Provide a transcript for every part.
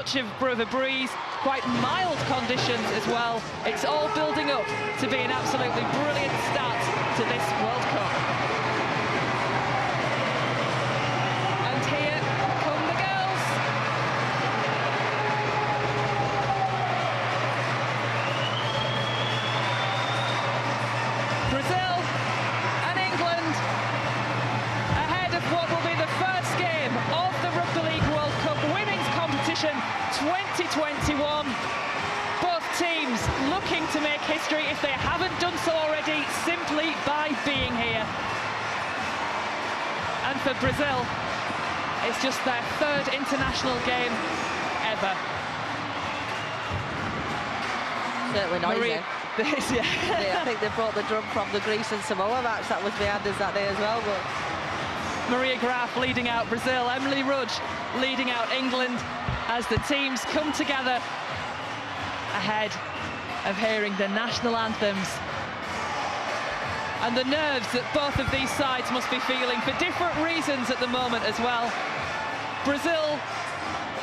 much of a breeze, quite mild conditions as well. It's all building up to be an absolutely brilliant start to this World Cup. And here come the girls. Brazil and England ahead of what will be the first game of the Rugby League World Cup Women's Competition 2021. Both teams looking to make history, if they haven't done so already, simply by being here. And for Brazil, it's just their third international game ever. Certainly noisy. Yeah. I think they brought the drum from the Greece and Samoa match that was behind us that day as well. But Maria Graf leading out Brazil, Emily Rudge leading out England as the teams come together ahead of hearing the national anthems. And the nerves that both of these sides must be feeling for different reasons at the moment as well. Brazil,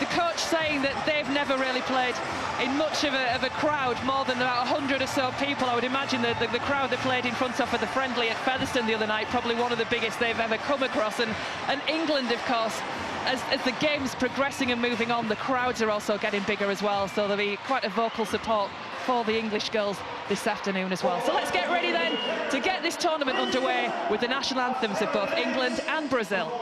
the coach saying that they've never really played in much of a crowd, more than about 100 or so people. I would imagine the crowd they played in front of for the friendly at Featherstone the other night, probably one of the biggest they've ever come across. And England, of course, as the game's progressing and moving on, the crowds are also getting bigger as well. So there'll be quite a vocal support for the English girls this afternoon as well. So let's get ready then to get this tournament underway with the national anthems of both England and Brazil.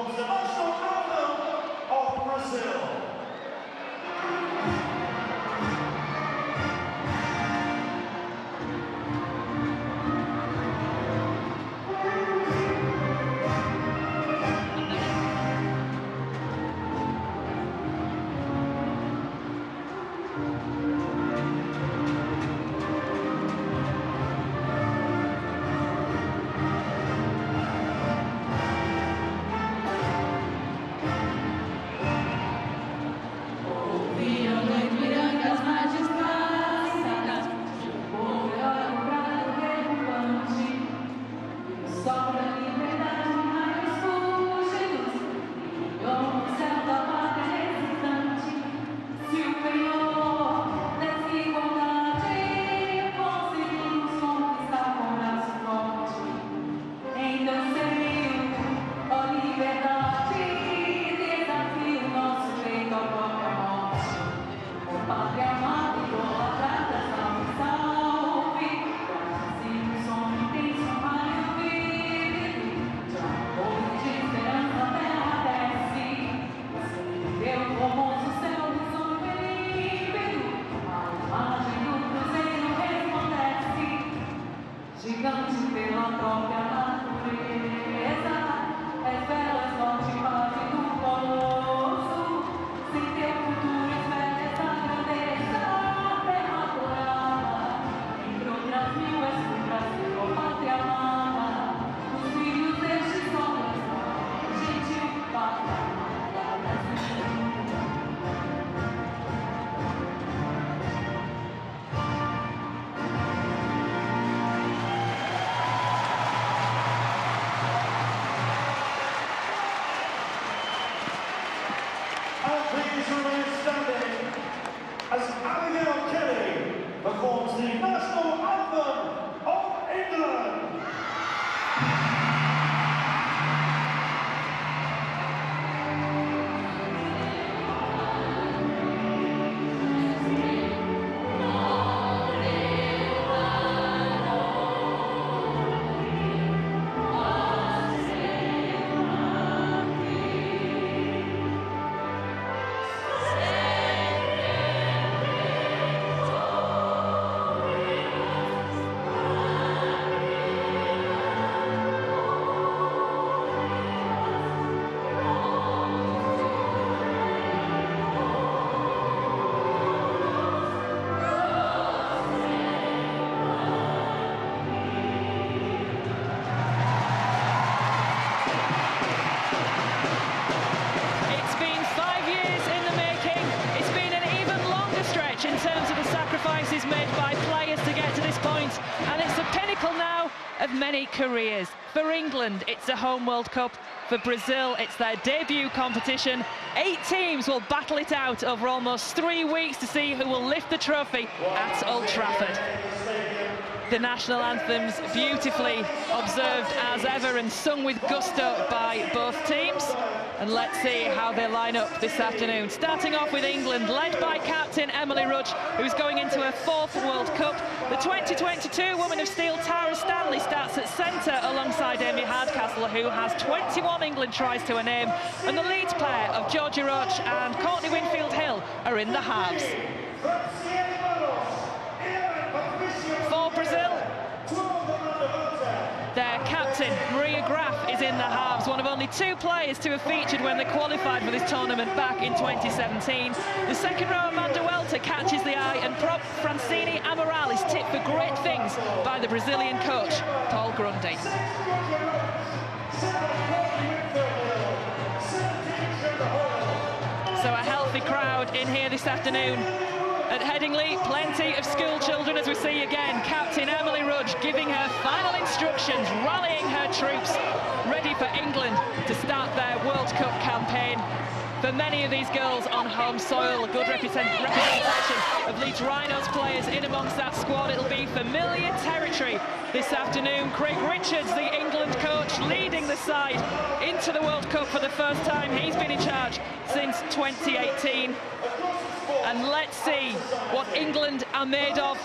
Performs the national anthem of England. Made by players to get to this point, and it's the pinnacle now of many careers. For England, it's a home World Cup. For Brazil, it's their debut competition. 8 teams will battle it out over almost 3 weeks to see who will lift the trophy at Old Trafford. The national anthems beautifully observed as ever and sung with gusto by both teams. And let's see how they line up this afternoon. Starting off with England, led by captain Emily Rudge, who's going into her 4th World Cup. The 2022 Woman of Steel, Tara Stanley, starts at centre alongside Amy Hardcastle, who has 21 England tries to her name. And the lead pair of Georgia Roach and Courtney Winfield-Hill are in the halves. For Brazil, their captain, Maria Graf, is in the halves, one of only 2 players to have featured when they qualified for this tournament back in 2017. The second row, Amanda Welter, catches the eye, and prop Francine Amaral is tipped for great things by the Brazilian coach, Paul Grundy. So a healthy crowd in here this afternoon. At Headingley, plenty of school children, as we see again. Captain Emily Rudge giving her final instructions, rallying her troops, ready for England to start their World Cup campaign. For many of these girls on home soil, a good representation of Leeds Rhinos players in amongst that squad. It'll be familiar territory this afternoon. Craig Richards, the England coach, leading the side into the World Cup for the first time. He's been in charge since 2018. And let's see what England are made of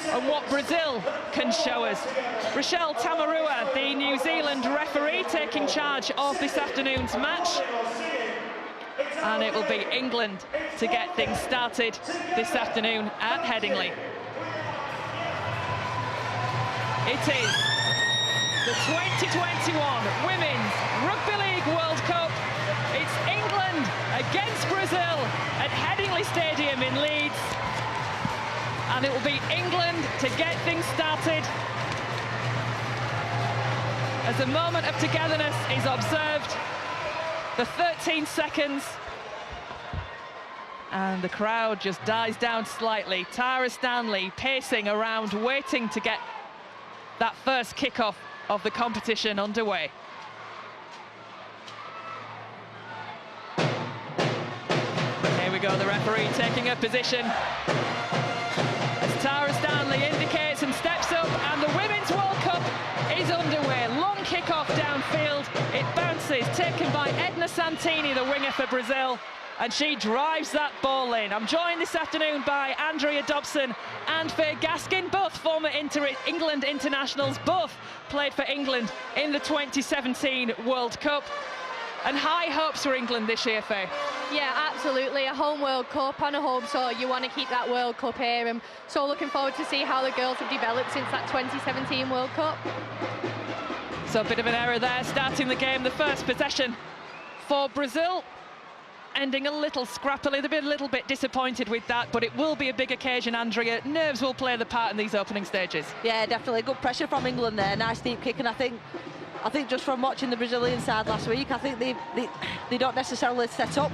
and what Brazil can show us. Rochelle Tamarua, the New Zealand referee, taking charge of this afternoon's match. And it will be England to get things started this afternoon at Headingley. It is the 2021 Women's Rugby League World Cup. It's England against Brazil at Headingley Stadium in Leeds. And it will be England to get things started as a moment of togetherness is observed. The 13 seconds. And the crowd just dies down slightly. Tara Stanley pacing around, waiting to get that first kickoff of the competition underway. Here we go, the referee taking a position. As Tara Stanley indicates and steps up, and the Women's World Cup is underway. Long kickoff downfield. It bounces, taken by Edna Santini, the winger for Brazil. And she drives that ball in. I'm joined this afternoon by Andrea Dobson and Faye Gaskin, both former England internationals, both played for England in the 2017 World Cup. And high hopes for England this year, Faye. Yeah, absolutely. A home World Cup on a home soil. You want to keep that World Cup here. I'm so looking forward to see how the girls have developed since that 2017 World Cup. So a bit of an error there, starting the game. The first possession for Brazil, ending a little scrappily. They'll be a little bit disappointed with that, but it will be a big occasion, Andrea. Nerves will play the part in these opening stages. Yeah, definitely. Good pressure from England there. Nice deep kick, and I think just from watching the Brazilian side last week, I think they don't necessarily set up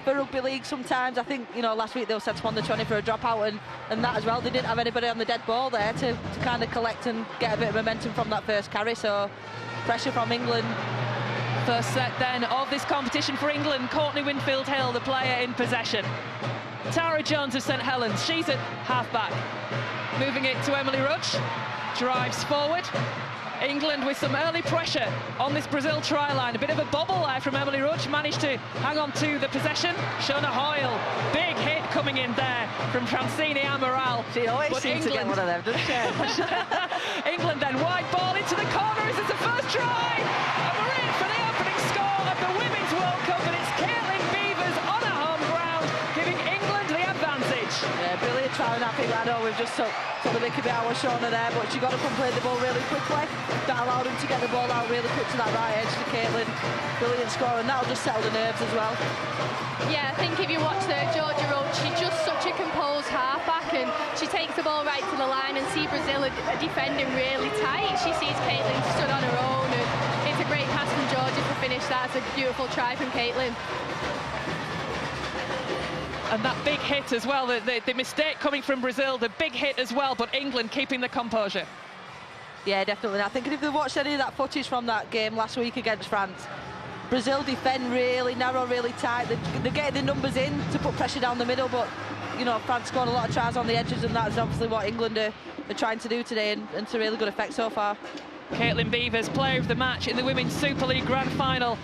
for rugby league sometimes. I think, you know, last week they were set up on the 20 for a dropout and that as well. They didn't have anybody on the dead ball there to kind of collect and get a bit of momentum from that first carry, so pressure from England. First set then of this competition for England. Courtney Winfield-Hill, the player in possession. Tara Jones of St Helens, she's at half-back. Moving it to Emily Rudge, drives forward. England with some early pressure on this Brazil try line. A bit of a bobble there from Emily Rudge, managed to hang on to the possession. Shona Hoyle, big hit coming in there from Francine Amaral. She always seems to get one of them, doesn't she? England then, wide ball into the corner. Is this the first try? And we're in for the opening score of the Women's World Cup, and it's Caitlin Beavers on her home ground, giving England the advantage. Yeah, brilliant try, and I think I know we've just took the mickey bit out of Shona there, but she got to complete the ball really quickly. That allowed him to get the ball out really quick to that right edge to Caitlin. Brilliant score, and that'll just settle the nerves as well. Yeah, I think if you watch the Georgia Roach, she's just such a composed halfback, and she takes the ball right to the line, and see Brazil are defending really tight. She sees Caitlin stood on her own, and it's a great pass from Georgia to finish that. It's a beautiful try from Caitlin. And that big hit as well, the mistake coming from Brazil, the big hit as well, but England keeping the composure. Yeah, definitely. I think if they watched any of that footage from that game last week against France, Brazil defend really narrow, really tight. They're getting the numbers in to put pressure down the middle, but, you know, France scored a lot of tries on the edges, and that's obviously what England are trying to do today, and to really good effect so far. Caitlin Beavers, player of the match in the Women's Super League Grand Final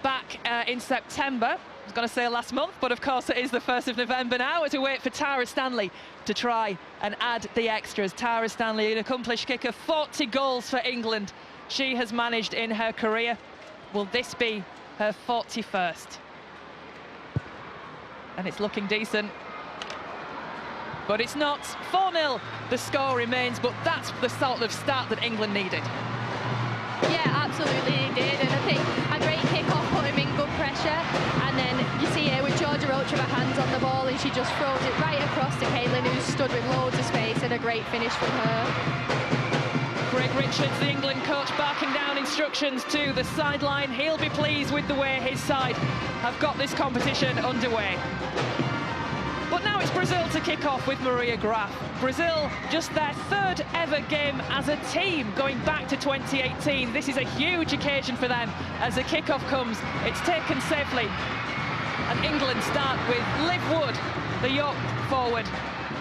back in September. I was going to say last month, but of course it is the 1st of November now, as we wait for Tara Stanley to try and add the extras. Tara Stanley, an accomplished kicker, 40 goals for England she has managed in her career. Will this be her 41st? And it's looking decent, but it's not. 4-0 the score remains, but that's the sort of start that England needed. Yeah, absolutely they did, and I think a great kick-off put him in good pressure, and then you see here with Georgia Roach with her hands on the ball, and she just throws it right across to Caitlin, who's stood with loads of space, and a great finish from her. Greg Richards, the England coach, barking down instructions to the sideline. He'll be pleased with the way his side have got this competition underway. But now it's Brazil to kick off with Maria Graf. Brazil, just their 3rd ever game as a team going back to 2018. This is a huge occasion for them as the kick-off comes. It's taken safely. And England start with Liv Wood, the York forward.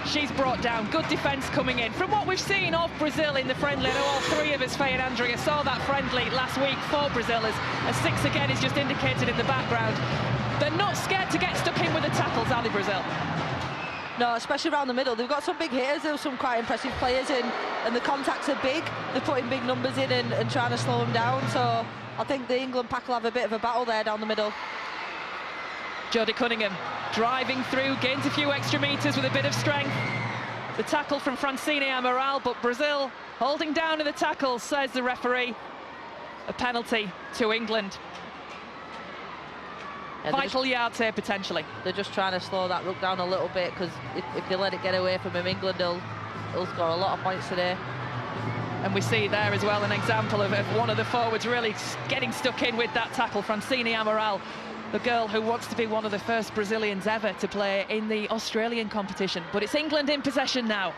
She's brought down. Good defence coming in. From what we've seen of Brazil in the friendly, I know all 3 of us, Faye and Andrea, saw that friendly last week for Brazil, as a 6 again is just indicated in the background. They're not scared to get stuck in with the tackles, are they, Brazil? No, especially around the middle. They've got some big hitters, there's some quite impressive players in, and the contacts are big. They're putting big numbers in and trying to slow them down, so I think the England pack will have a bit of a battle there down the middle. Jodie Cunningham driving through, gains a few extra metres with a bit of strength. The tackle from Francine Amaral, but Brazil holding down in the tackle, says the referee. A penalty to England. Yeah, Vital yards here, potentially. They're just trying to slow that ruck down a little bit, because if they let it get away from him, England will score a lot of points today. And we see there as well an example of one of the forwards really getting stuck in with that tackle, Francine Amaral, the girl who wants to be one of the first Brazilians ever to play in the Australian competition. But it's England in possession now.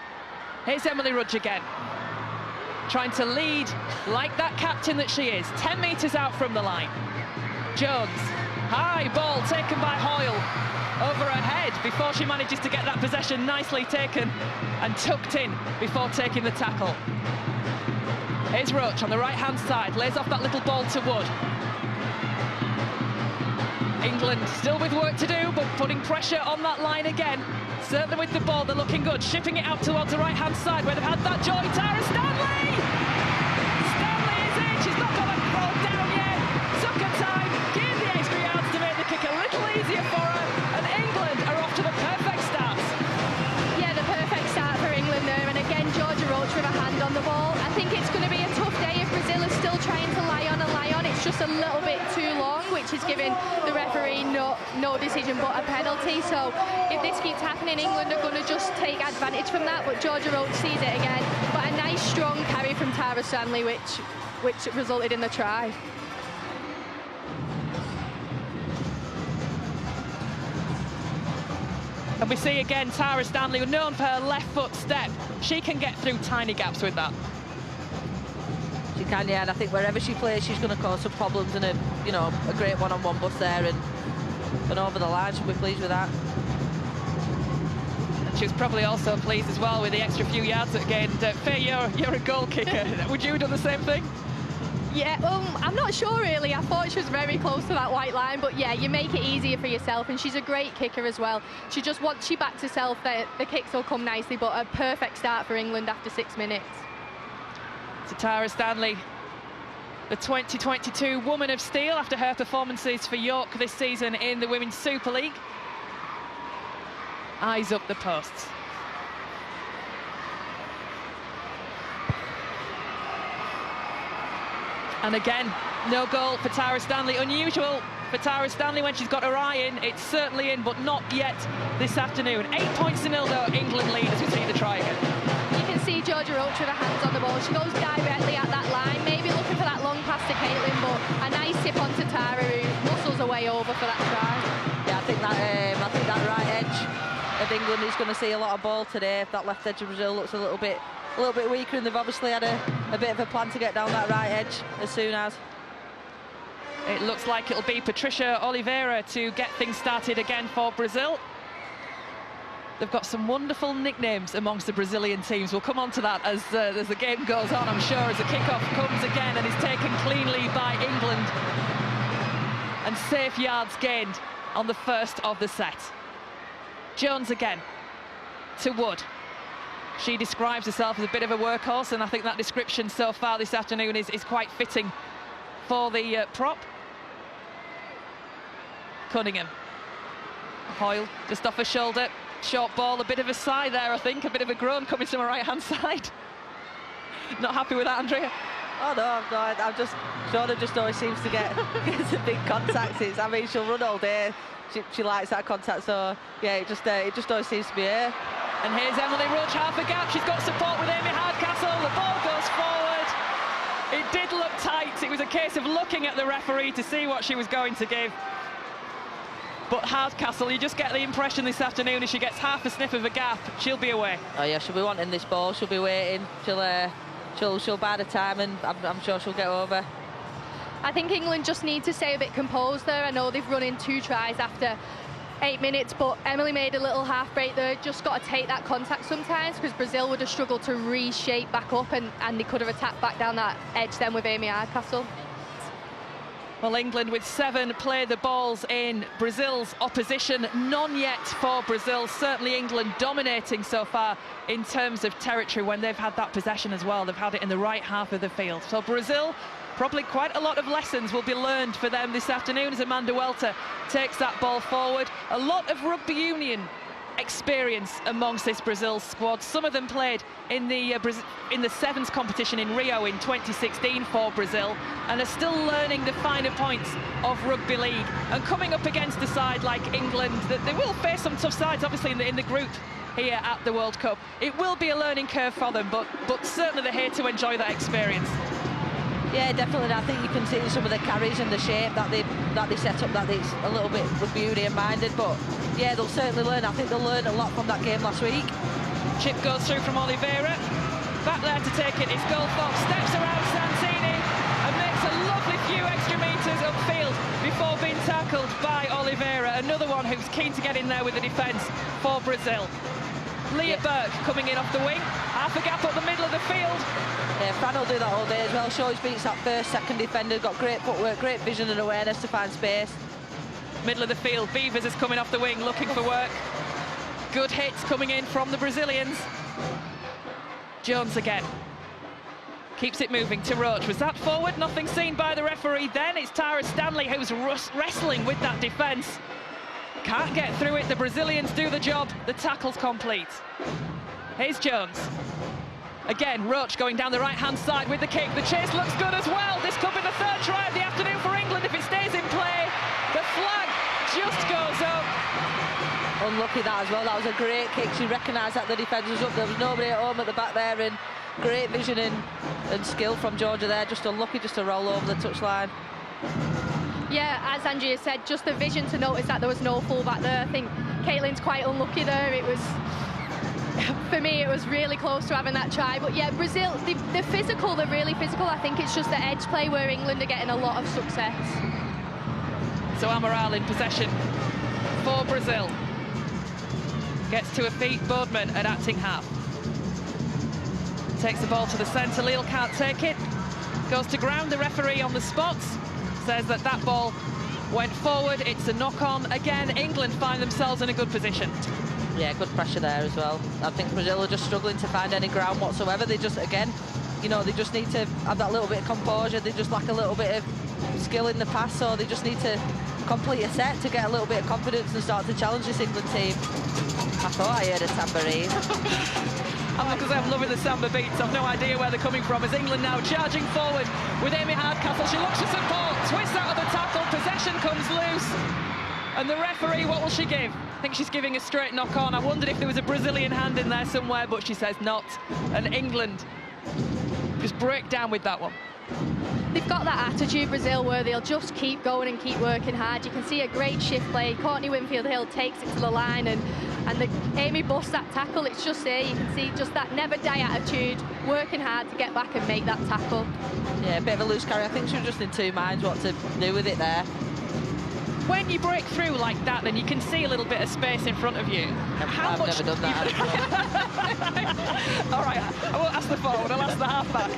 Here's Emily Rudge again, trying to lead like that captain that she is. 10 metres out from the line. Jones, high ball taken by Hoyle over her head before she manages to get that possession. Nicely taken and tucked in before taking the tackle. Here's Roach on the right-hand side, lays off that little ball to Wood. England still with work to do, but putting pressure on that line again. Certainly with the ball, they're looking good. Shipping it out towards the right-hand side where they've had that joy. Tara Stanley! Stanley is in. She's not got a ball down yet. Took her time, gave the extra yards to make the kick a little easier for her. And England are off to the perfect start. Yeah, the perfect start for England there. And again, Georgia Roach with a hand on the ball. I think it's going to be a tough day if Brazil is still trying to lie on and lie on. It's just a little bit too long, which is giving the referee no decision but a penalty. So if this keeps happening, England are going to just take advantage from that. But Georgia Roach sees it again. But a nice strong carry from Tara Stanley, which resulted in the try. And we see again Tara Stanley, known for her left foot step. She can get through tiny gaps with that. She can, yeah, and I think wherever she plays, she's going to cause some problems, and a great one-on-one bust there, and over the line. She'll be pleased with that. And she was probably also pleased as well with the extra few yards that gained. Faye, you're a goal kicker. Would you have done the same thing? Yeah, I'm not sure really. I thought she was very close to that white line, but yeah, you make it easier for yourself, and she's a great kicker as well. She just, once she backs herself, the kicks will come nicely, but a perfect start for England after 6 minutes. To Tara Stanley, the 2022 Woman of Steel after her performances for York this season in the Women's Super League. Eyes up the posts. And again, no goal for Tara Stanley. Unusual for Tara Stanley when she's got her eye in. It's certainly in, but not yet this afternoon. 8 points to 0 though, England lead as we see the try again. You can see Georgia Roach with her hands on the ball. She goes directly at that line, maybe looking for that long pass to Caitlin, but a nice tip onto Tara, who muscles her way over for that try. Yeah, I think that right edge of England is going to see a lot of ball today. If that left edge of Brazil looks a little bit a little bit weaker, and they've obviously had a bit of a plan to get down that right edge as soon as. It looks like it'll be Patricia Oliveira to get things started again for Brazil. They've got some wonderful nicknames amongst the Brazilian teams. We'll come on to that as the game goes on, I'm sure, as the kickoff comes again and is taken cleanly by England. And safe yards gained on the first of the set. Jones again to Wood. She describes herself as a bit of a workhorse, and I think that description so far this afternoon is quite fitting for the prop. Cunningham. Hoyle just off her shoulder. Short ball, a bit of a sigh there, I think. A bit of a groan coming to my right-hand side. Not happy with that, Andrea? Oh, no, I'm just... Jordan just always seems to get some big contacts. I mean, she'll run all day. She likes that contact, so, yeah, it just always seems to be her. And here's Emily Rudge, half a gap. She's got support with Amy Hardcastle. The ball goes forward. It did look tight. It was a case of looking at the referee to see what she was going to give. But Hardcastle, you just get the impression this afternoon if she gets half a sniff of a gap, she'll be away. Oh yeah, she'll be wanting this ball. She'll be waiting. She'll bide her time, and I'm sure she'll get over. I think England just need to stay a bit composed there. I know they've run in 2 tries after 8 minutes, but Emily made a little half break there. Just got to take that contact sometimes, because Brazil would have struggled to reshape back up, and they could have attacked back down that edge then with Amy Hardcastle. Well, England with 7 play the balls in Brazil's opposition. None yet for Brazil. Certainly England dominating so far in terms of territory when they've had that possession as well. They've had it in the right half of the field. So Brazil, probably quite a lot of lessons will be learned for them this afternoon as Amanda Welter takes that ball forward. A lot of rugby union experience amongst this Brazil squad. Some of them played in the Sevens competition in Rio in 2016 for Brazil, and are still learning the finer points of rugby league. And coming up against a side like England, that they will face some tough sides, obviously in the group here at the World Cup. It will be a learning curve for them, but certainly they're here to enjoy that experience. Yeah, definitely. I think you can see some of the carries and the shape that they set up, that it's a little bit rugby union-minded, but yeah, they'll certainly learn. I think they'll learn a lot from that game last week. Chip goes through from Oliveira. Back there to take it is Goldthorpe. Steps around Santini and makes a lovely few extra metres upfield before being tackled by Oliveira. Another one who's keen to get in there with the defence for Brazil. Leah Burke coming in off the wing. Half a gap up the middle of the field. Yeah, Fran will do that all day as well. She always beats that first, second defender. Got great footwork, great vision and awareness to find space. Middle of the field, Beavers is coming off the wing looking for work. Good hits coming in from the Brazilians. Jones again. Keeps it moving to Roach. Was that forward? Nothing seen by the referee then. It's Tara Stanley who's wrestling with that defence. Can't get through it. The Brazilians do the job. The tackle's complete. Here's Jones. Again, Roach going down the right-hand side with the kick. The chase looks good as well. This could be the 3rd try of the afternoon for England if it stays in play. The flag just goes up. Unlucky that as well. That was a great kick. She recognised that the defence was up. There was nobody at home at the back there, and great vision and skill from Georgia there. Just unlucky just to roll over the touchline. Yeah, as Andrea said, just the vision to notice that there was no fullback there. I think Caitlin's quite unlucky there. It was, for me, it was really close to having that try. But yeah, Brazil, they're physical, they're really physical. I think it's just the edge play where England are getting a lot of success. So Amaral in possession for Brazil. Gets to her feet, Boardman at acting half. Takes the ball to the centre, Leal can't take it. Goes to ground, the referee on the spot says that ball went forward. It's a knock-on. Again, England find themselves in a good position. Yeah, good pressure there as well. I think Brazil are just struggling to find any ground whatsoever. They just, again, you know, they just need to have that little bit of composure. They just lack a little bit of skill in the pass, so they just need to complete a set to get a little bit of confidence and start to challenge this England team. I thought I heard a tambourine. Because I'm loving the samba beats. I've no idea where they're coming from. As England now charging forward with Amy Hardcastle. She looks for support, twists out of the tackle, possession comes loose. And the referee, what will she give? I think she's giving a straight knock on. I wondered if there was a Brazilian hand in there somewhere, but she says not. And England just break down with that one. They've got that attitude, Brazil, where they'll just keep going and keep working hard. You can see a great shift play. Courtney Winfield-Hill takes it to the line, and and Amy busts that tackle. It's just there, you can see just that never die attitude, working hard to get back and make that tackle. Yeah, a bit of a loose carry. I think she was just in two minds what to do with it there. When you break through like that, then you can see a little bit of space in front of you. I've never done that. All right, I won't ask the forward, I'll ask the half-back.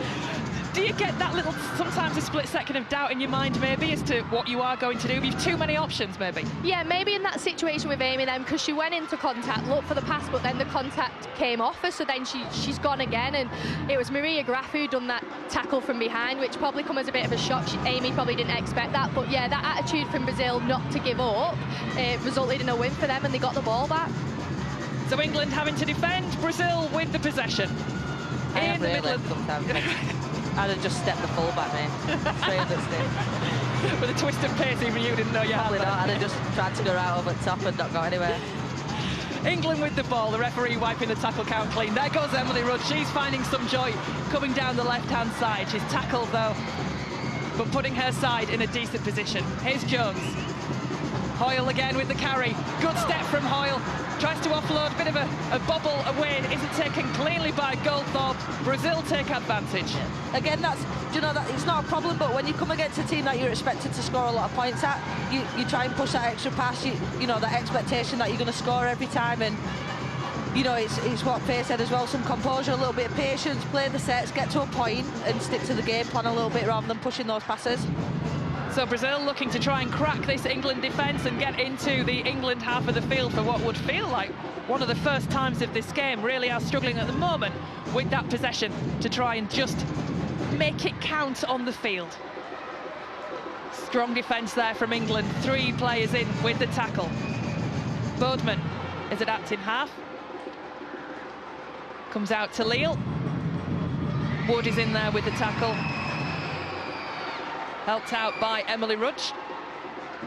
Do you get that little, sometimes a split second of doubt in your mind, maybe, as to what you are going to do? You've too many options, maybe? Yeah, maybe in that situation with Amy then, because she went into contact, looked for the pass, but then the contact came off her, so then she's gone again, and it was Maria Graf who done that tackle from behind, which probably come as a bit of a shock. Amy probably didn't expect that, but yeah, that attitude from Brazil not to give up resulted in a win for them, and they got the ball back. So England having to defend, Brazil with the possession. In the middle of I'd have just stepped the full-back, mate. Straight under stick. With a twist of pace, even you didn't know you had that. I'd have just tried to go right over the top and not got anywhere. England with the ball, the referee wiping the tackle count clean. There goes Emily Rudd. She's finding some joy coming down the left-hand side. She's tackled, though, but putting her side in a decent position. Here's Jones. Hoyle again with the carry. Good step from Hoyle. Tries to offload, a bit of a bobble away. It isn't taken cleanly by Goldthorpe. Brazil take advantage. Again, that's, you know, that it's not a problem, but when you come against a team that you're expected to score a lot of points at, you try and push that extra pass, you know, that expectation that you're going to score every time. And you know, it's what Faye said as well, some composure, a little bit of patience, play the sets, get to a point and stick to the game plan a little bit rather than pushing those passes. So Brazil looking to try and crack this England defence and get into the England half of the field for what would feel like one of the first times of this game. Really are struggling at the moment with that possession to try and just make it count on the field. Strong defence there from England. 3 players in with the tackle. Bodeman is adapting half. Comes out to Leal. Wood is in there with the tackle. Helped out by Emily Rudge.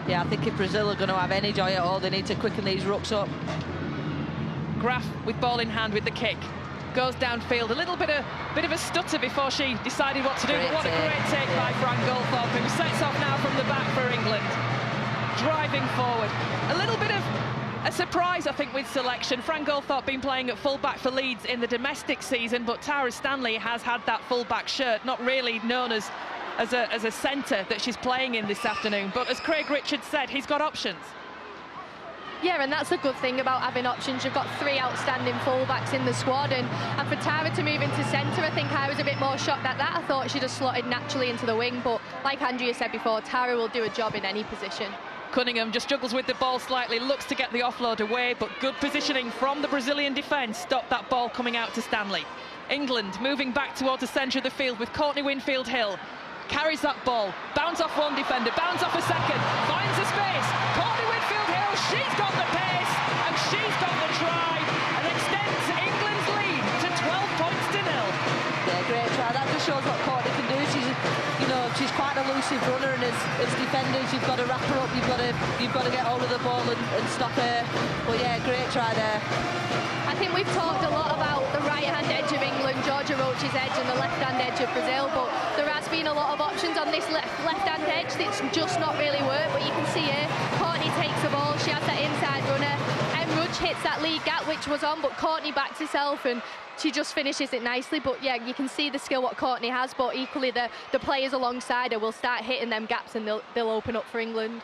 Yeah, I think if Brazil are going to have any joy at all, they need to quicken these rucks up. Graf with ball in hand with the kick. Goes downfield, a little bit of a stutter before she decided what to do. But what a great take by Fran Goldthorpe, who sets off now from the back for England. Driving forward. A little bit of a surprise, I think, with selection. Fran Goldthorpe been playing at full-back for Leeds in the domestic season, but Tara Stanley has had that full-back shirt, not really known as a centre that she's playing in this afternoon. But as Craig Richards said, he's got options. Yeah, and that's a good thing about having options. You've got 3 outstanding fullbacks in the squad, and for Tara to move into centre, I think I was a bit more shocked at that. I thought she'd have slotted naturally into the wing, but like Andrea said before, Tara will do a job in any position. Cunningham just juggles with the ball slightly, looks to get the offload away, but good positioning from the Brazilian defence stopped that ball coming out to Stanley. England moving back towards the centre of the field with Courtney Winfield-Hill. Carries that ball, bounds off one defender, bounds off a second, finds a space. Courtney Winfield-Hill, she's got the pace and she's got the try and extends England's lead to 12 points to 0. Yeah, great try. That just shows what Courtney can do. She's, you know, she's quite an elusive runner, and as defenders, you've got to wrap her up. You've got to get hold of the ball and stop her. But yeah, great try there. I think we've talked a lot about the right-hand edge of England, Georgia Roach's edge, and the left-hand edge of Brazil, but there has been a lot of options on this left-hand edge that's just not really worked. But you can see here, Courtney takes the ball, she has that inside runner, and Rudge hits that lead gap, which was on, but Courtney backs herself and she just finishes it nicely. But yeah, you can see the skill what Courtney has, but equally the players alongside her will start hitting them gaps and they'll open up for England.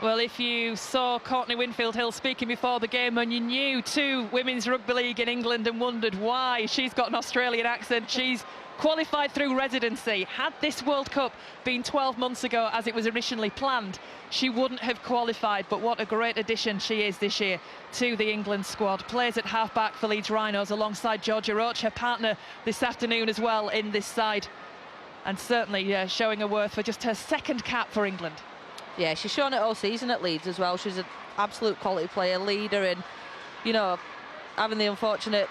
Well, if you saw Courtney Winfield-Hill speaking before the game and you knew 2 Women's Rugby League in England and wondered why she's got an Australian accent, she's qualified through residency. Had this World Cup been 12 months ago as it was originally planned, she wouldn't have qualified. But what a great addition she is this year to the England squad. Plays at half-back for Leeds Rhinos alongside Georgia Roach, her partner this afternoon as well in this side. And certainly showing her worth for just her 2nd cap for England. Yeah, she's shown it all season at Leeds as well. She's an absolute quality player, leader, and, you know, having the unfortunate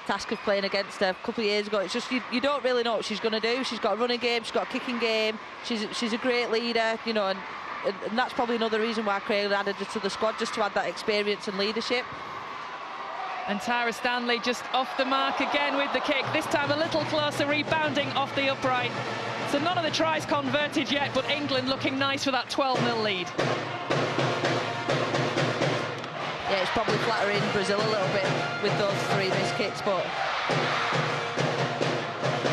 task of playing against her a couple of years ago, it's just you don't really know what she's going to do. She's got a running game, she's got a kicking game, she's a great leader, you know, and that's probably another reason why Craig added her to the squad, just to add that experience and leadership. And Tara Stanley just off the mark again with the kick, this time a little closer, rebounding off the upright. So none of the tries converted yet, but England looking nice for that 12-0 lead. Yeah, it's probably flattering Brazil a little bit with those 3 missed kicks, but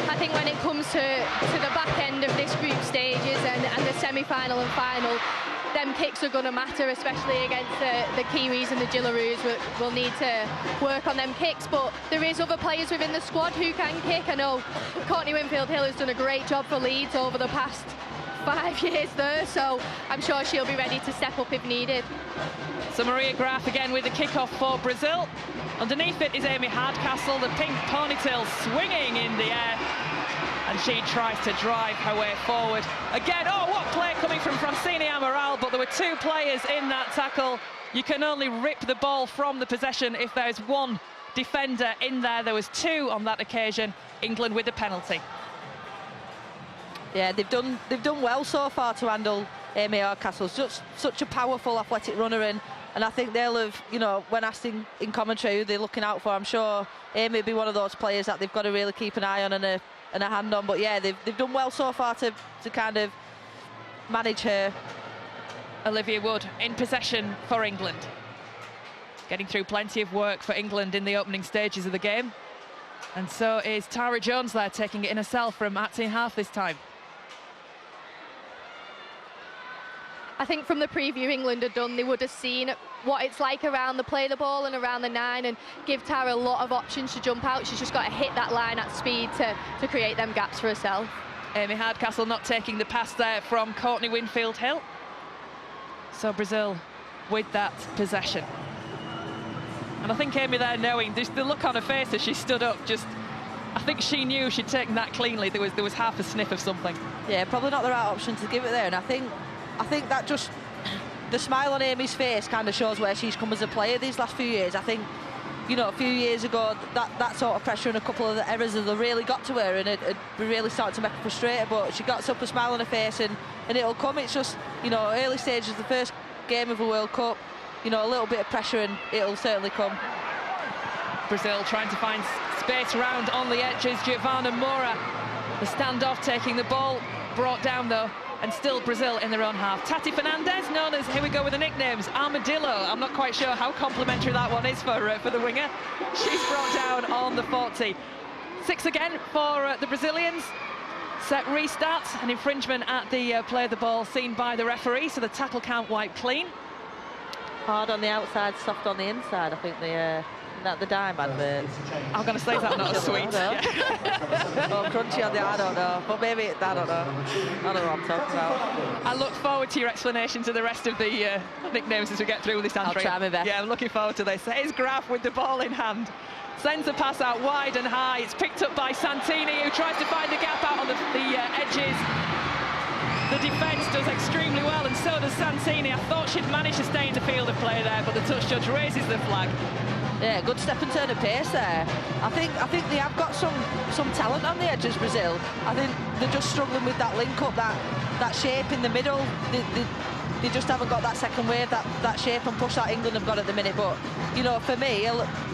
I think when it comes to the back end of this group stages and the semi-final and final, them kicks are going to matter, especially against the Kiwis and the Gillaroos. We'll need to work on them kicks, but there is other players within the squad who can kick. I know Courtney Winfield-Hill has done a great job for Leeds over the past 5 years there, so I'm sure she'll be ready to step up if needed. So Maria Graf again with the kick-off for Brazil. Underneath it is Amy Hardcastle, the pink ponytail swinging in the air, and she tries to drive her way forward. Again, oh, what play coming from Francine Amaral, but there were 2 players in that tackle. You can only rip the ball from the possession if there's 1 defender in there. There was 2 on that occasion. England with the penalty. yeah, they've done well so far to handle Amy Hardcastle. Just such a powerful, athletic runner, and I think they'll have, you know, when asked in commentary who they're looking out for, I'm sure Amy will be one of those players that they've got to really keep an eye on and a hand on. But yeah, they've done well so far to kind of manage her. Olivia Wood in possession for England. Getting through plenty of work for England in the opening stages of the game. And so is Tara Jones there, taking it in herself from at-in half this time. I think from the preview England had done, they would have seen what it's like around the play the ball and around the 9, and give Tara a lot of options to jump out. She's just got to hit that line at speed to create them gaps for herself. Amy Hardcastle not taking the pass there from Courtney Winfield-Hill. So Brazil with that possession. And I think Amy there, knowing the look on her face as she stood up, just, I think she knew she'd taken that cleanly. There was half a sniff of something. Yeah, probably not the right option to give it there, and I think that just, the smile on Amy's face kind of shows where she's come as a player these last few years. I think, you know, a few years ago, that sort of pressure and a couple of the errors that really got to her, and it really started to make her frustrated, but she got up a smile on her face, and it'll come. It's just, you know, early stages, the first game of the World Cup, you know, a little bit of pressure, and it'll certainly come. Brazil trying to find space around on the edges. Giovanna Moura, the standoff, taking the ball, brought down though, and still Brazil in their own half. Tati Fernandez, known as, here we go with the nicknames, Armadillo. I'm not quite sure how complimentary that one is for the winger. She's brought down on the 40. 6 again for the Brazilians. Set restart, an infringement at the play of the ball seen by the referee, so the tackle count wiped clean. Hard on the outside, soft on the inside, I think the dime advert. I'm going to say that not as sweet. Yeah. Or crunchy on the, I don't know, but maybe, I don't know what I'm talking about. I look forward to your explanation to the rest of the nicknames as we get through with this, Andrea. I'll try my best. Yeah, I'm looking forward to this. Here's Graf with the ball in hand. Sends the pass out wide and high. It's picked up by Santini, who tries to find the gap out on the edges. The defence does extremely well, and so does Santini. I thought she'd managed to stay in the field of play there, but the touch judge raises the flag. Yeah, good step and turn of pace there. I think they have got some talent on the edges, Brazil. I think they're just struggling with that link up, that shape in the middle. They just haven't got that second wave, that shape and push that England have got at the minute. But, you know, for me,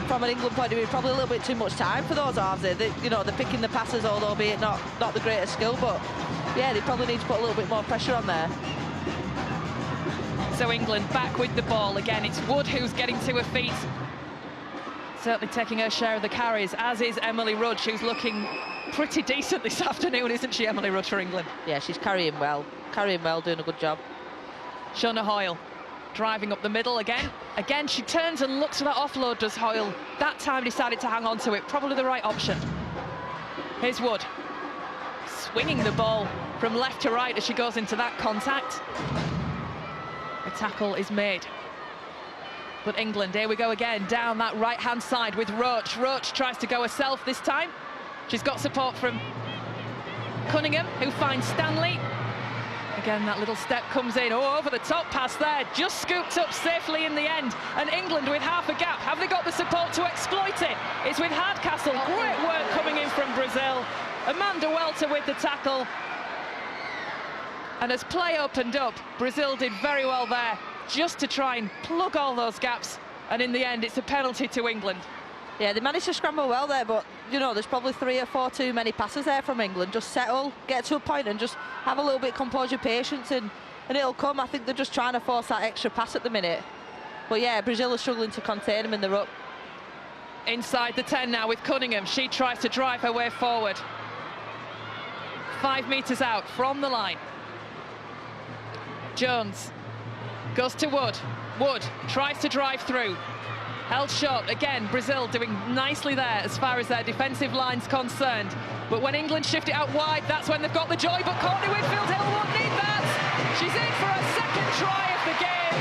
from an England point of view, probably a little bit too much time for those halves. You know, they're picking the passes, although be it not the greatest skill, but yeah, they probably need to put a little bit more pressure on there. So England back with the ball again. It's Wood who's getting to her feet. Certainly taking her share of the carries, as is Emily Rudge, who's looking pretty decent this afternoon, isn't she, Emily Rudge, for England? Yeah, she's carrying well, doing a good job. Shona Hoyle driving up the middle again. Again, she turns and looks for that offload, does Hoyle. That time decided to hang on to it, probably the right option. Here's Wood, swinging the ball from left to right as she goes into that contact. The tackle is made. But England, here we go again, down that right-hand side with Roach. Roach tries to go herself this time. She's got support from Cunningham, who finds Stanley. Again, that little step comes in. Oh, over the top pass there, just scooped up safely in the end. And England with half a gap. Have they got the support to exploit it? It's with Hardcastle. Great work coming in from Brazil. Amanda Welter with the tackle. And as play opened up, Brazil did very well there, just to try and plug all those gaps, and in the end it's a penalty to England. Yeah, they managed to scramble well there, but you know, there's probably 3 or 4 too many passes there from England. Just settle, get to a point and just have a little bit of composure, patience, and it'll come. I think they're just trying to force that extra pass at the minute. But yeah, Brazil are struggling to contain them in the ruck. Inside the 10 now with Cunningham. She tries to drive her way forward. 5 metres out from the line. Jones goes to Wood. Wood tries to drive through. Held short. Again, Brazil doing nicely there as far as their defensive line's concerned. But when England shift it out wide, that's when they've got the joy. But Courtney Winfield-Hill won't need that. She's in for a second try of the game.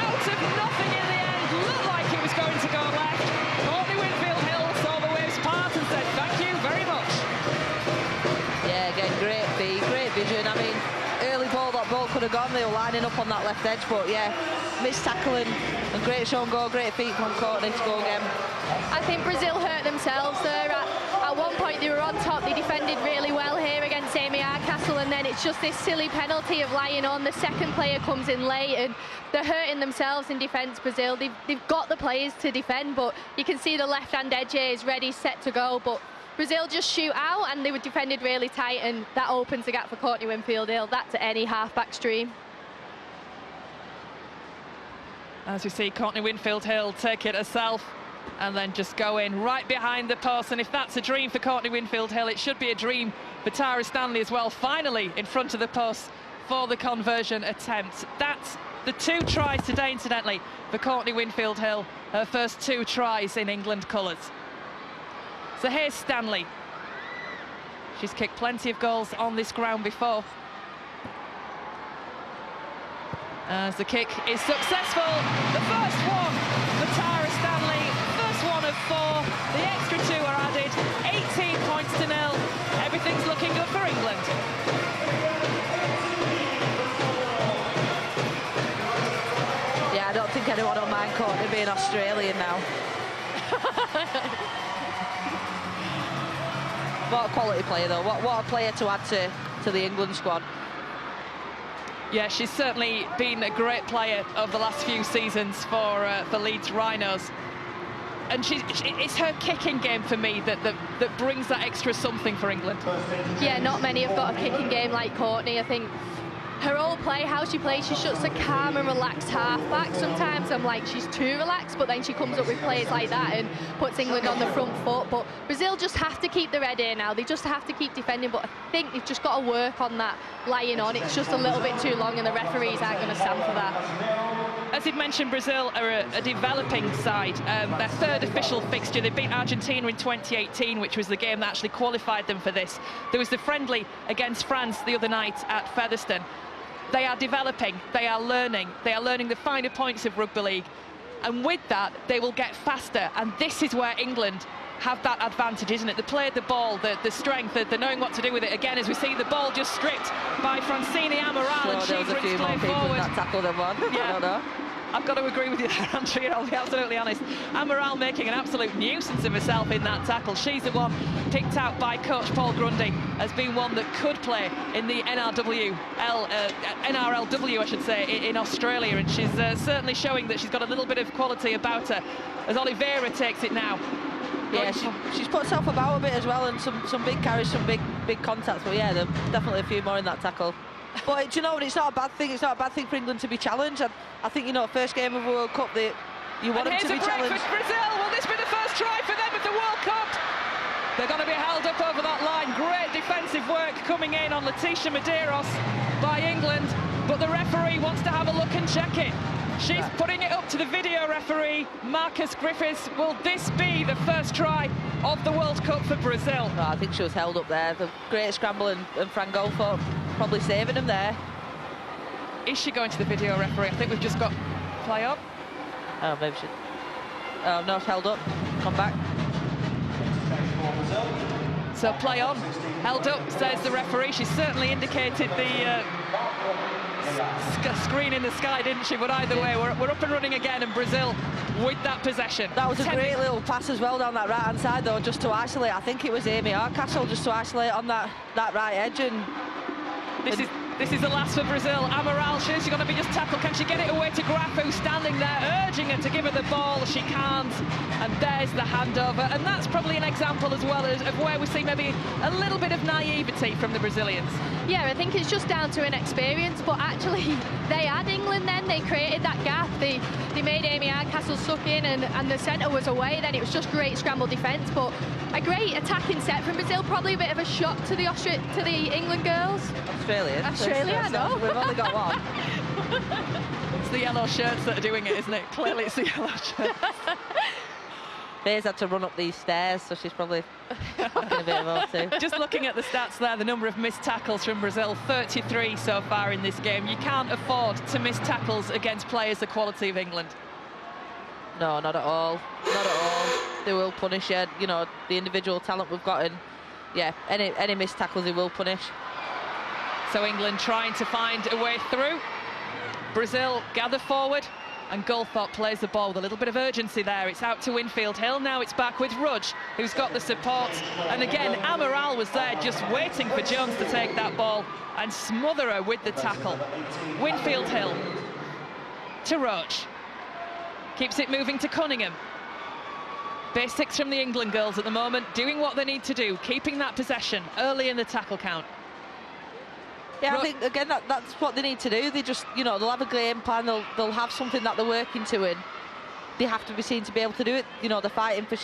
Out of nothing in the end. Looked like it was going to go left. Courtney Winfield-Hill saw the waves part and said, thank you very much. Yeah, again, great feed, great vision. I mean, early ball, that ball could have gone. They were lining up on that left edge, but yeah, missed tackling and great show and go, great feet from Courtney to go again. I think Brazil hurt themselves there. At one point they were on top, they defended really well here against Amy Hardcastle, and then it's just this silly penalty of lying on. The second player comes in late and they're hurting themselves in defence, Brazil. They've got the players to defend, but you can see the left-hand edge here is ready, set to go, but Brazil just shoot out and they were defended really tight, and that opens the gap for Courtney Winfield-Hill. That's any half-back's dream. As we see Courtney Winfield-Hill take it herself and then just go in right behind the post. And if that's a dream for Courtney Winfield-Hill, it should be a dream for Tara Stanley as well. Finally in front of the post for the conversion attempt. That's the 2 tries today, incidentally, for Courtney Winfield-Hill. Her first 2 tries in England colours. So here's Stanley. She's kicked plenty of goals on this ground before. As the kick is successful, the first one for Tara Stanley, first one of 4, the extra 2 are added, 18 points to 0, everything's looking good for England. Yeah, I don't think anyone will mind Courtney being Australian now. What a quality player though, what a player to add to the England squad. Yeah, she's certainly been a great player over the last few seasons for Leeds Rhinos. And it's her kicking game for me that brings that extra something for England. Yeah, not many have got a kicking game like Courtney. I think her whole play, how she plays, she's such a calm and relaxed half-back. Sometimes I'm like, she's too relaxed, but then she comes up with plays like that and puts England on the front foot. But Brazil just have to keep the red here now. They just have to keep defending, but I think they've just got to work on that lying on. It's just a little bit too long, and the referees aren't going to stand for that. As you've mentioned, Brazil are a developing side. Their 3rd official fixture, they beat Argentina in 2018, which was the game that actually qualified them for this. There was the friendly against France the other night at Featherstone. They are developing, they are learning the finer points of rugby league, and with that they will get faster, and this is where England have that advantage, isn't it? The play of the ball, the strength, the knowing what to do with it. Again, as we see the ball just stripped by Francine Amaral, and she brings play forward. That tackle they won. Yeah. I don't know. I've got to agree with you there, Andrea, I'll be absolutely honest. Amaral making an absolute nuisance of herself in that tackle. She's the one picked out by coach Paul Grundy as being one that could play in the NRLW, I should say, in Australia, and she's certainly showing that she's got a little bit of quality about her as Oliveira takes it now. Yeah, she's put herself about a bit as well, and some big carries, some big contacts, but yeah, there's definitely a few more in that tackle. But do you know what, it's not a bad thing. It's not a bad thing for England to be challenged. I think, you know, first game of the World Cup, you want them to be challenged. For Brazil. Will this be the first try for them at the World Cup? They're going to be held up over that line. Great defensive work coming in on Leticia Medeiros by England, but the referee wants to have a look and check it. She's putting it up to the video referee, Marcus Griffiths. Will this be the first try of the World Cup for Brazil? No, I think she was held up there. The great scramble, and Frank Golfo probably saving him there. Is she going to the video referee? I think we've just got play up. Oh, maybe she... Oh, no, it's held up. Come back. So play on. Held up, says the referee. She certainly indicated the screen in the sky, didn't she? But either way, we're up and running again, and Brazil with that possession. That was a great little pass as well down that right-hand side, though, just to isolate. I think it was Amy Hardcastle just to isolate on that right edge. And this is the last for Brazil. Amaral, she's going to be just tackled. Can she get it away to Graf, who's standing there, urging her to give her the ball? She can't. And There's the handover, and that's probably an example as well of where we see maybe a little bit of naivety from the Brazilians. Yeah, I think it's just down to inexperience, but actually they had England then, they created that gap, they made Amy Hardcastle suck in, and the centre was away, then it was just great scramble defence, but a great attacking set from Brazil, probably a bit of a shock to the England girls. Australia, I know. We've only got one. It's the yellow shirts that are doing it, isn't it? Clearly it's the yellow shirts. Faye's had to run up these stairs, so she's probably fucking a bit of all too. Just looking at the stats there, the number of missed tackles from Brazil, 33 so far in this game. You can't afford to miss tackles against players the quality of England. No, not at all. Not at all. They will punish you. You know, the individual talent we've got, and yeah, any missed tackles they will punish. So England trying to find a way through. Brazil gather forward, and Goldthorpe plays the ball with a little bit of urgency there. It's out to Winfield Hill. Now it's back with Rudge, who's got the support. And again, Amaral was there just waiting for Jones to take that ball and smother her with the tackle. Winfield Hill to Roach. Keeps it moving to Cunningham. Basics from the England girls at the moment, doing what they need to do, keeping that possession early in the tackle count. Yeah, I think, again, that's what they need to do. They just, you know, they'll have a game plan, they'll have something that they're working to, and they have to be seen to be able to do it. You know, they're fighting for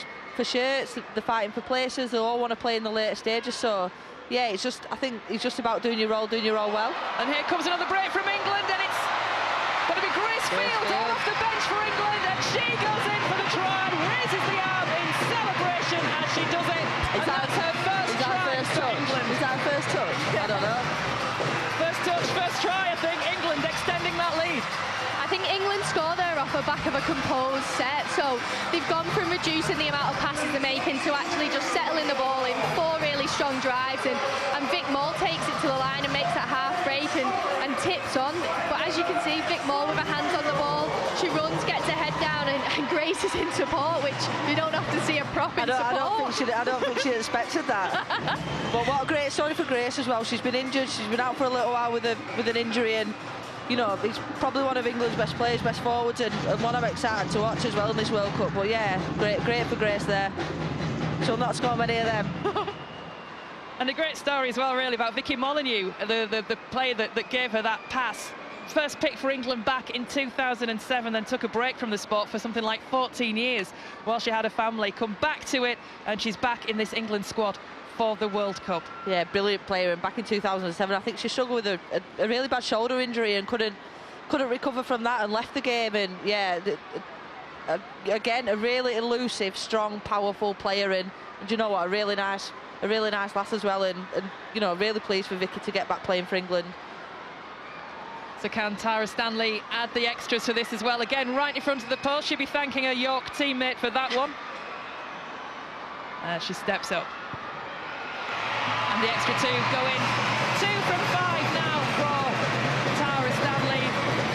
shirts, they're fighting for places, they all want to play in the later stages, so, yeah, it's just, I think it's just about doing your role well. And here comes another break from England, and it's going to be Grace Field off the bench for England, and she goes in for the try, raises the arm in celebration as she does it, and that's her first try for England. Is that her first touch? I don't know. First touch, first try, I think. England extending that lead. I think England score there off the back of a composed set, so they've gone from reducing the amount of passes they're making to actually just settling the ball in 4 really strong drives, and Vic Moore takes it to the line and makes that half break and tips on. But as you can see, Vic Moore with her hands on the ball, she runs, gets her head down, and Grace is in support, which you don't often see a prop in support. I don't think she expected that. But what a great story for Grace as well. She's been injured, she's been out for a little while with an injury, and you know, he's probably one of England's best players, best forwards, and one I'm excited to watch as well in this World Cup. But yeah, great for Grace there. She'll not score many of them. And a great story as well, really, about Vicky Molyneux, the player that gave her that pass. First pick for England back in 2007, then took a break from the sport for something like 14 years while she had a family. Come back to it, and she's back in this England squad for the World Cup. Yeah, brilliant player. And back in 2007, I think she struggled with a really bad shoulder injury and couldn't recover from that and left the game. And yeah, again, a really elusive, strong, powerful player. And do you know what? A really nice lass as well. And you know, really pleased for Vicky to get back playing for England. So can Tara Stanley add the extras for this as well? Again, right in front of the post. She'll be thanking her York teammate for that one. She steps up. And the extra 2 go in. 2 from 5 now for Tara Stanley.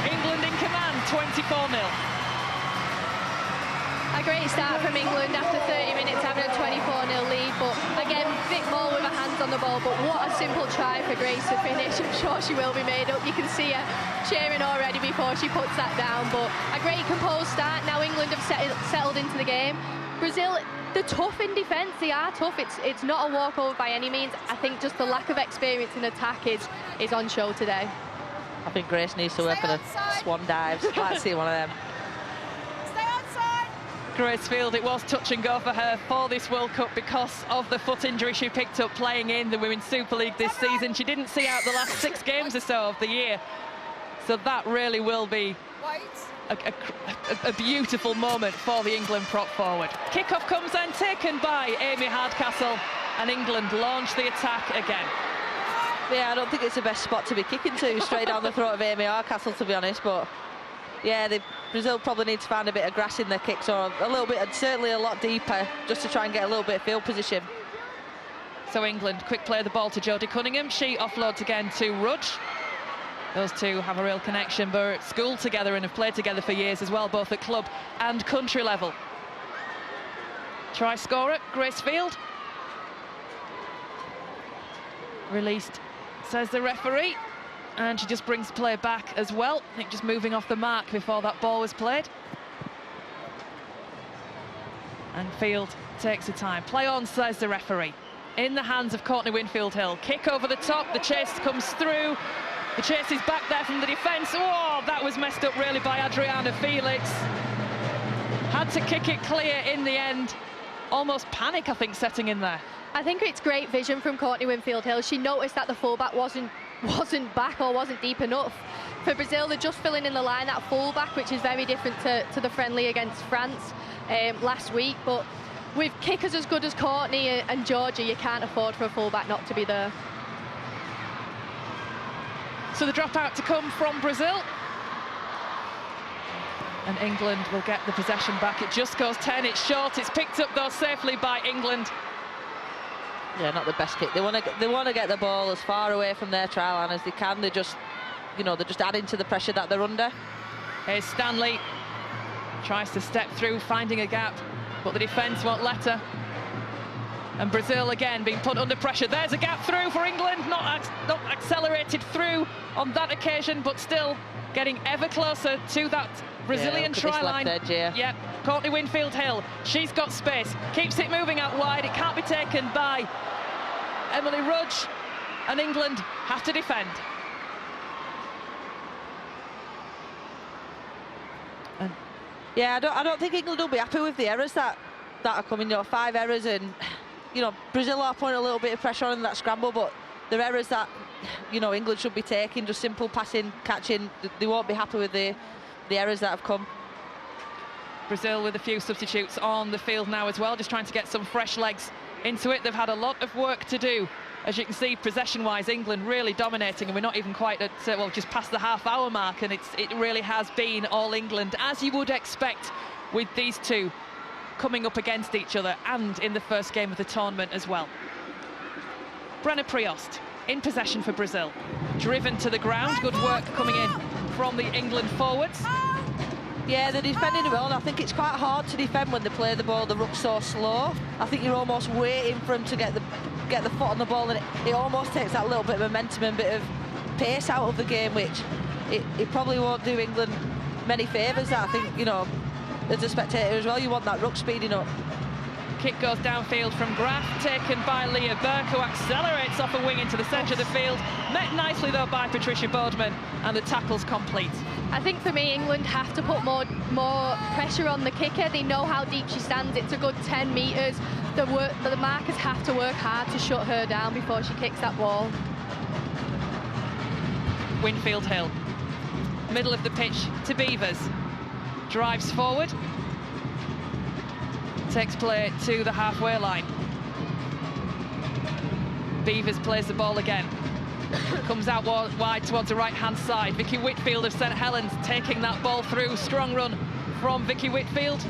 England in command, 24-0. A great start from England after 30 minutes having a 24-0 lead, but again, Vic Moore with her hands on the ball, but what a simple try for Grace to finish. I'm sure she will be made up. You can see her cheering already before she puts that down, but a great composed start. Now England have settled into the game. Brazil, they're tough in defence, they are tough. It's not a walkover by any means. I think just the lack of experience in attack is on show today. I think Grace needs to work on her swan dives. I'd like to see one of them. Grace Field, it was touch and go for her for this World Cup because of the foot injury she picked up playing in the Women's Super League this season. She didn't see out the last 6 games or so of the year. So that really will be a beautiful moment for the England prop forward. Kick-off comes then, taken by Amy Hardcastle, and England launch the attack again. Yeah, I don't think it's the best spot to be kicking to, straight down the throat of Amy Hardcastle, to be honest, but yeah, Brazil probably need to find a bit of grass in their kicks, or a little bit, certainly a lot deeper, just to try and get a little bit of field position. So England, quick play of the ball to Jodie Cunningham. She offloads again to Rudge. Those two have a real connection, but are at school together and have played together for years as well, both at club and country level. Try scorer, Grace Field. Released, says the referee. And she just brings the play back as well. I think just moving off the mark before that ball was played. And Field takes the time. Play on, says the referee. In the hands of Courtney Winfield-Hill. Kick over the top, the chase comes through. The chase is back there from the defence. Oh, that was messed up really by Adriana Felix. Had to kick it clear in the end. Almost panic, I think, setting in there. I think it's great vision from Courtney Winfield-Hill. She noticed that the fullback wasn't back or wasn't deep enough. For Brazil, they're just filling in the line at fullback, which is very different to the friendly against France last week. But with kickers as good as Courtney and Georgia, you can't afford for a fullback not to be there. So the dropout to come from Brazil. And England will get the possession back. It just goes 10, it's short, it's picked up though safely by England. Yeah, not the best kick. They want to get the ball as far away from their try line as they can. They're just, you know, they're just adding to the pressure that they're under. Here's Stanley. Tries to step through, finding a gap, but the defence won't let her. And Brazil again being put under pressure. There's a gap through for England, not accelerated through on that occasion, but still getting ever closer to that Brazilian try line. Yep, Courtney Winfield-Hill, she's got space, keeps it moving out wide. It can't be taken by Emily Rudge, and England have to defend. And yeah, I don't think England will be happy with the errors that are coming. You know, 5 errors, and you know, Brazil are putting a little bit of pressure on in that scramble, but they're errors that, you know, England should be taking, just simple passing, catching. They won't be happy with the errors that have come. Brazil with a few substitutes on the field now as well, just trying to get some fresh legs into it. They've had a lot of work to do. As you can see, possession-wise, England really dominating, and we're not even quite at, well, just past the half-hour mark, and it really has been all England, as you would expect with these two coming up against each other, and in the first game of the tournament as well. Brenna Priost in possession for Brazil. Driven to the ground, good work coming in from the England forwards. Yeah, they're defending well, and I think it's quite hard to defend when they play the ball, the ruck so slow. I think you're almost waiting for them to get the foot on the ball, and it almost takes that little bit of momentum and bit of pace out of the game, which it probably won't do England many favours. I think, you know, as a spectator as well, you want that ruck speeding up. Kick goes downfield from Graf, taken by Leah Burke, who accelerates off a wing into the centre of the field. Met nicely though by Patricia Boardman, and the tackle's complete. I think for me, England have to put more pressure on the kicker. They know how deep she stands. It's a good 10 metres. The markers have to work hard to shut her down before she kicks that ball. Winfield-Hill, middle of the pitch to Beavers. Drives forward. Takes play to the halfway line. Beavers plays the ball again. Comes out wide towards the right-hand side. Vicky Whitfield of St Helens taking that ball through. Strong run from Vicky Whitfield.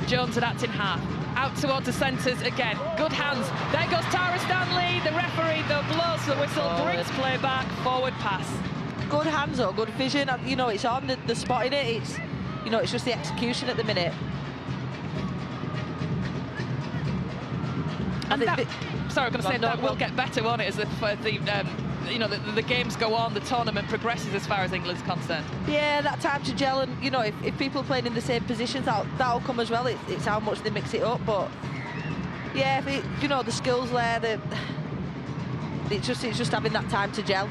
Jones at Acton half. Out towards the centres again. Good hands. There goes Tara Stanley. The referee, though, blows the whistle, brings play back. Forward pass. Good hands or good vision. You know, it's on the spot in it. It's, you know, it's just the execution at the minute. And that, sorry, I'm going to say that will get better, won't it, as the games go on, the tournament progresses as far as England's concerned. Yeah, that time to gel, and you know, if people are playing in the same positions, that'll come as well. It's how much they mix it up, but yeah, you know, the skills there, it's just having that time to gel.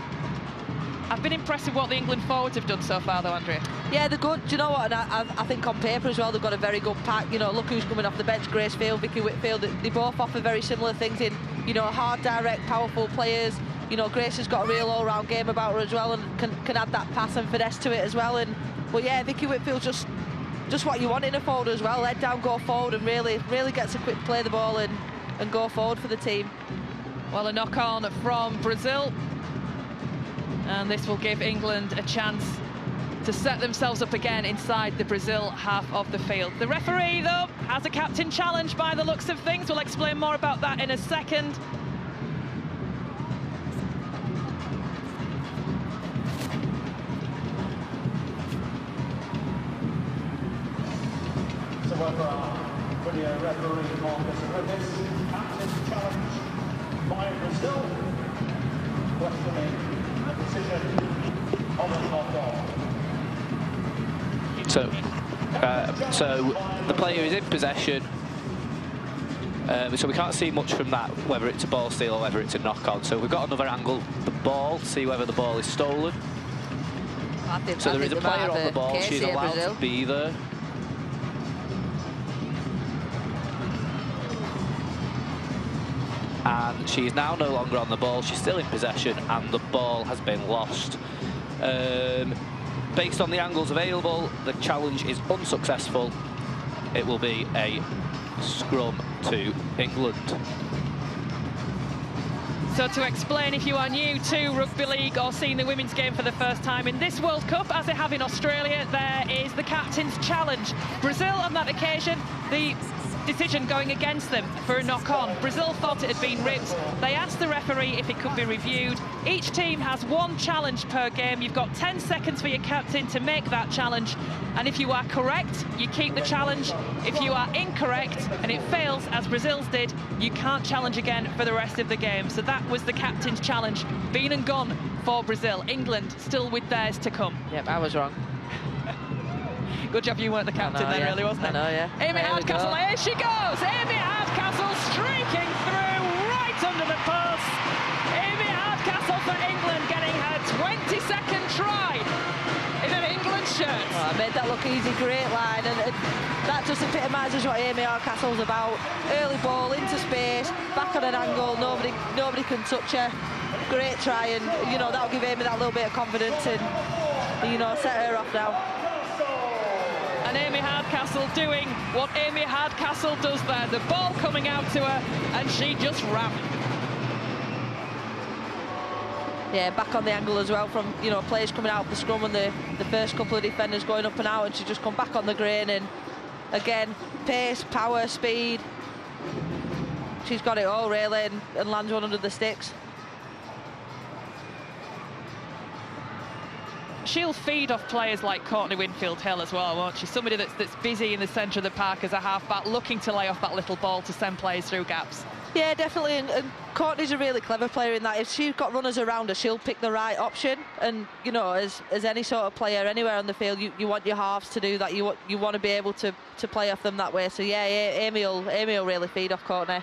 I've been impressed with what the England forwards have done so far, though, Andrea. Yeah, they're good. Do you know what? And I think on paper as well, they've got a very good pack. You know, look who's coming off the bench: Grace Field, Vicky Whitfield. They both offer very similar things in, you know, hard, direct, powerful players. You know, Grace has got a real all-round game about her as well, and can add that pass and finesse to it as well. And well, yeah, Vicky Whitfield just what you want in a forward as well. Head down, go forward, and really gets a quick play the ball and go forward for the team. Well, a knock on from Brazil. And this will give England a chance to set themselves up again inside the Brazil half of the field. The referee, though, has a captain challenge by the looks of things. We'll explain more about that in a second. So over our video referee Marcus Rivas, captain challenge by Brazil. Questioning the decision of a knock-on. So So the player is in possession. So we can't see much from that, whether it's a ball steal or whether it's a knock-on. So we've got another angle, the ball, see whether the ball is stolen. So there is a player on the ball, she's allowed to be there. And she is now no longer on the ball, she's still in possession, and the ball has been lost. Based on the angles available, the challenge is unsuccessful. It will be a scrum to England. So to explain, if you are new to rugby league or seeing the women's game for the first time in this World Cup, as they have in Australia, there is the captain's challenge. Brazil on that occasion, the decision going against them for a knock-on. Brazil thought it had been ripped. They asked the referee if it could be reviewed. Each team has one challenge per game. You've got 10 seconds for your captain to make that challenge. And if you are correct, you keep the challenge. If you are incorrect and it fails, as Brazil's did, you can't challenge again for the rest of the game. So that was the captain's challenge. Been and gone for Brazil. England still with theirs to come. Yep, I was wrong. Good job you weren't the captain then, really, wasn't it? I know, yeah. Amy Hardcastle, here she goes! Amy Hardcastle streaking through right under the post. Amy Hardcastle for England getting her 22nd try in an England shirt. Oh, I made that look easy, great line, and that just epitomises what Amy Hardcastle's about. Early ball into space, back on an angle, nobody can touch her. Great try, and you know that'll give Amy that little bit of confidence and you know set her off now. And Amy Hardcastle doing what Amy Hardcastle does there. The ball coming out to her, and she just ran. Yeah, back on the angle as well from, you know, players coming out of the scrum and the first couple of defenders going up and out, and she just come back on the grain, and again, pace, power, speed. She's got it all, really, and lands one under the sticks. She'll feed off players like Courtney Winfield-Hill as well, won't she? Somebody that's busy in the centre of the park as a half-back, looking to lay off that little ball to send players through gaps. Yeah, definitely, and Courtney's a really clever player in that. If she's got runners around her, she'll pick the right option. And, you know, as any sort of player anywhere on the field, you want your halves to do that. You want to be able to play off them that way. So, yeah, Amy will really feed off Courtney.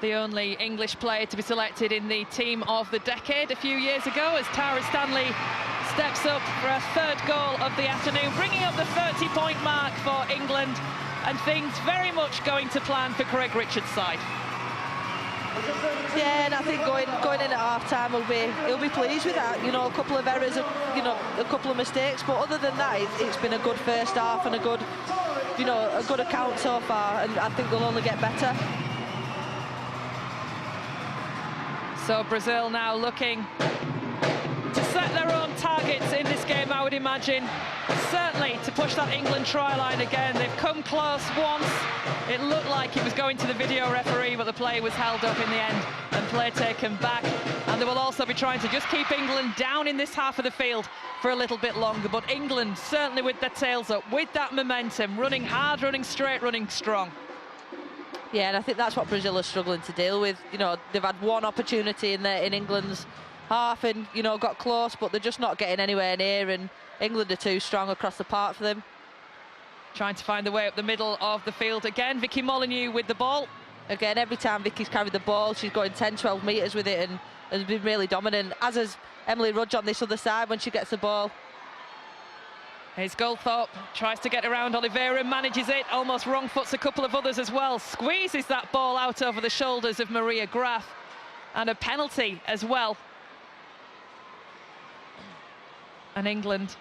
The only English player to be selected in the team of the decade a few years ago, as Tara Stanley steps up for her third goal of the afternoon, bringing up the 30-point mark for England, and things very much going to plan for Craig Richards' side. Yeah, and I think going in at half-time, he'll be pleased with that. You know, a couple of errors, you know, a couple of mistakes, but other than that, it's been a good first half and a good account so far, and I think they'll only get better. So Brazil now looking to set their own targets in this game, I would imagine. Certainly to push that England try line again. They've come close once. It looked like it was going to the video referee, but the play was held up in the end and play taken back. And they will also be trying to just keep England down in this half of the field for a little bit longer. But England certainly with their tails up, with that momentum, running hard, running straight, running strong. Yeah, and I think that's what Brazil is struggling to deal with. You know, they've had one opportunity in England's half and, you know, got close, but they're just not getting anywhere near, and England are too strong across the park for them. Trying to find the way up the middle of the field again. Vicky Molyneux with the ball. Again, every time Vicky's carried the ball, she's going 10, 12 metres with it and has been really dominant, as has Emily Rudge on this other side when she gets the ball. Here's Goldthorpe, tries to get around Oliveira, manages it, almost wrong foots a couple of others as well, squeezes that ball out over the shoulders of Maria Graf, and a penalty as well. And England,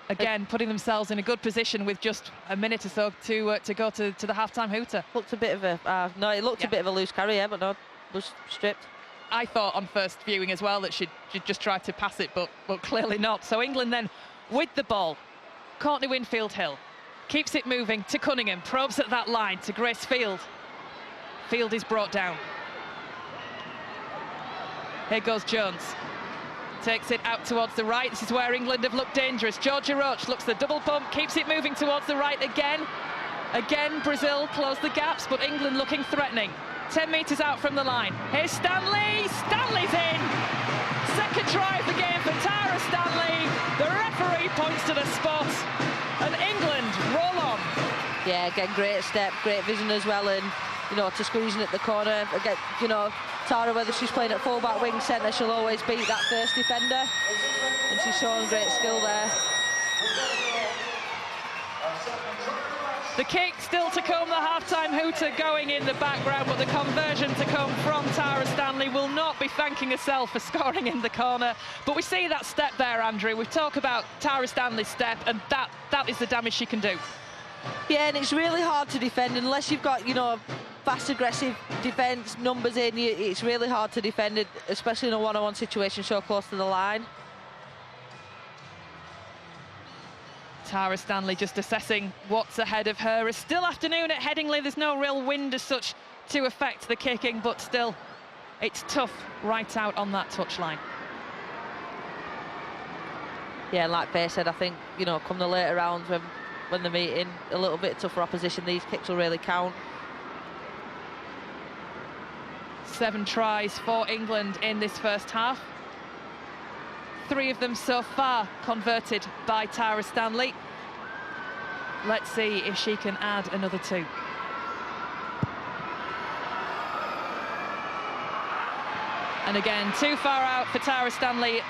again, putting themselves in a good position with just a minute or so to go to the half-time hooter. Looked a bit of a, no, it looked a bit of a loose carry, yeah, but no, was stripped. I thought on first viewing as well that she'd just tried to pass it, but clearly not. So England then with the ball. Courtney Winfield-Hill keeps it moving to Cunningham, probes at that line to Grace Field. Field is brought down. Here goes Jones. Takes it out towards the right. This is where England have looked dangerous. Georgia Roach looks the double pump, keeps it moving towards the right again. Again, Brazil close the gaps, but England looking threatening. 10 metres out from the line. Here's Stanley. Stanley's in. Second try of the game for Tara Stanley. The referee points to the spot, and England Yeah, again, great step, great vision as well, and you know, to squeezing at the corner. Again, you know, Tara, whether she's playing at full-back, wing, centre, she'll always beat that first defender, and she's showing great skill there. The kick still to come, the half-time hooter going in the background, but the conversion to come from Tara Stanley will not be thanking herself for scoring in the corner. But we see that step there, Andrew. We've talked about Tara Stanley's step, and that is the damage she can do. Yeah, and it's really hard to defend unless you've got, you know, fast, aggressive defence, numbers in. It's really hard to defend it, especially in a one-on-one situation so close to the line. Tara Stanley just assessing what's ahead of her. It's still afternoon at Headingley. There's no real wind as such to affect the kicking, but still, it's tough right out on that touchline. Yeah, and like Faye said, I think, you know, come the later rounds when they're meeting a little bit tougher opposition, these kicks will really count. 7 tries for England in this first half. 3 of them so far converted by Tara Stanley. Let's see if she can add another 2. And again, too far out for Tara Stanley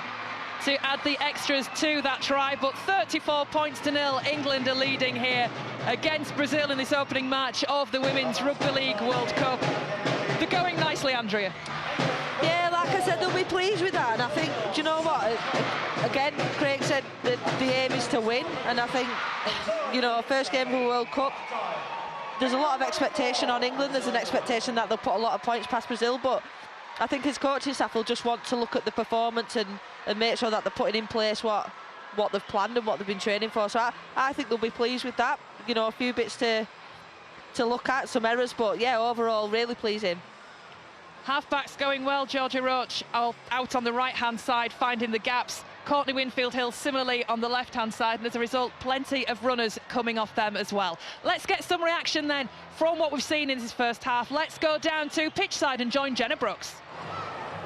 to add the extras to that try, but 34 points to 0. England are leading here against Brazil in this opening match of the Women's Rugby League World Cup. They're going nicely, Andrea. Yeah, like I said, they'll be pleased with that, and I think, do you know what, again, Craig said that the aim is to win, and I think, you know, first game of the World Cup, there's a lot of expectation on England. There's an expectation that they'll put a lot of points past Brazil, but I think his coaching staff will just want to look at the performance and make sure that they're putting in place what they've planned and what they've been training for. So I think they'll be pleased with that. You know, a few bits to look at, some errors, but yeah, overall, really pleasing. Half-backs going well. Georgia Roach out on the right-hand side, finding the gaps. Courtney Winfield-Hill similarly on the left-hand side, and as a result, plenty of runners coming off them as well. Let's get some reaction then from what we've seen in this first half. Let's go down to pitchside and join Jenna Brooks.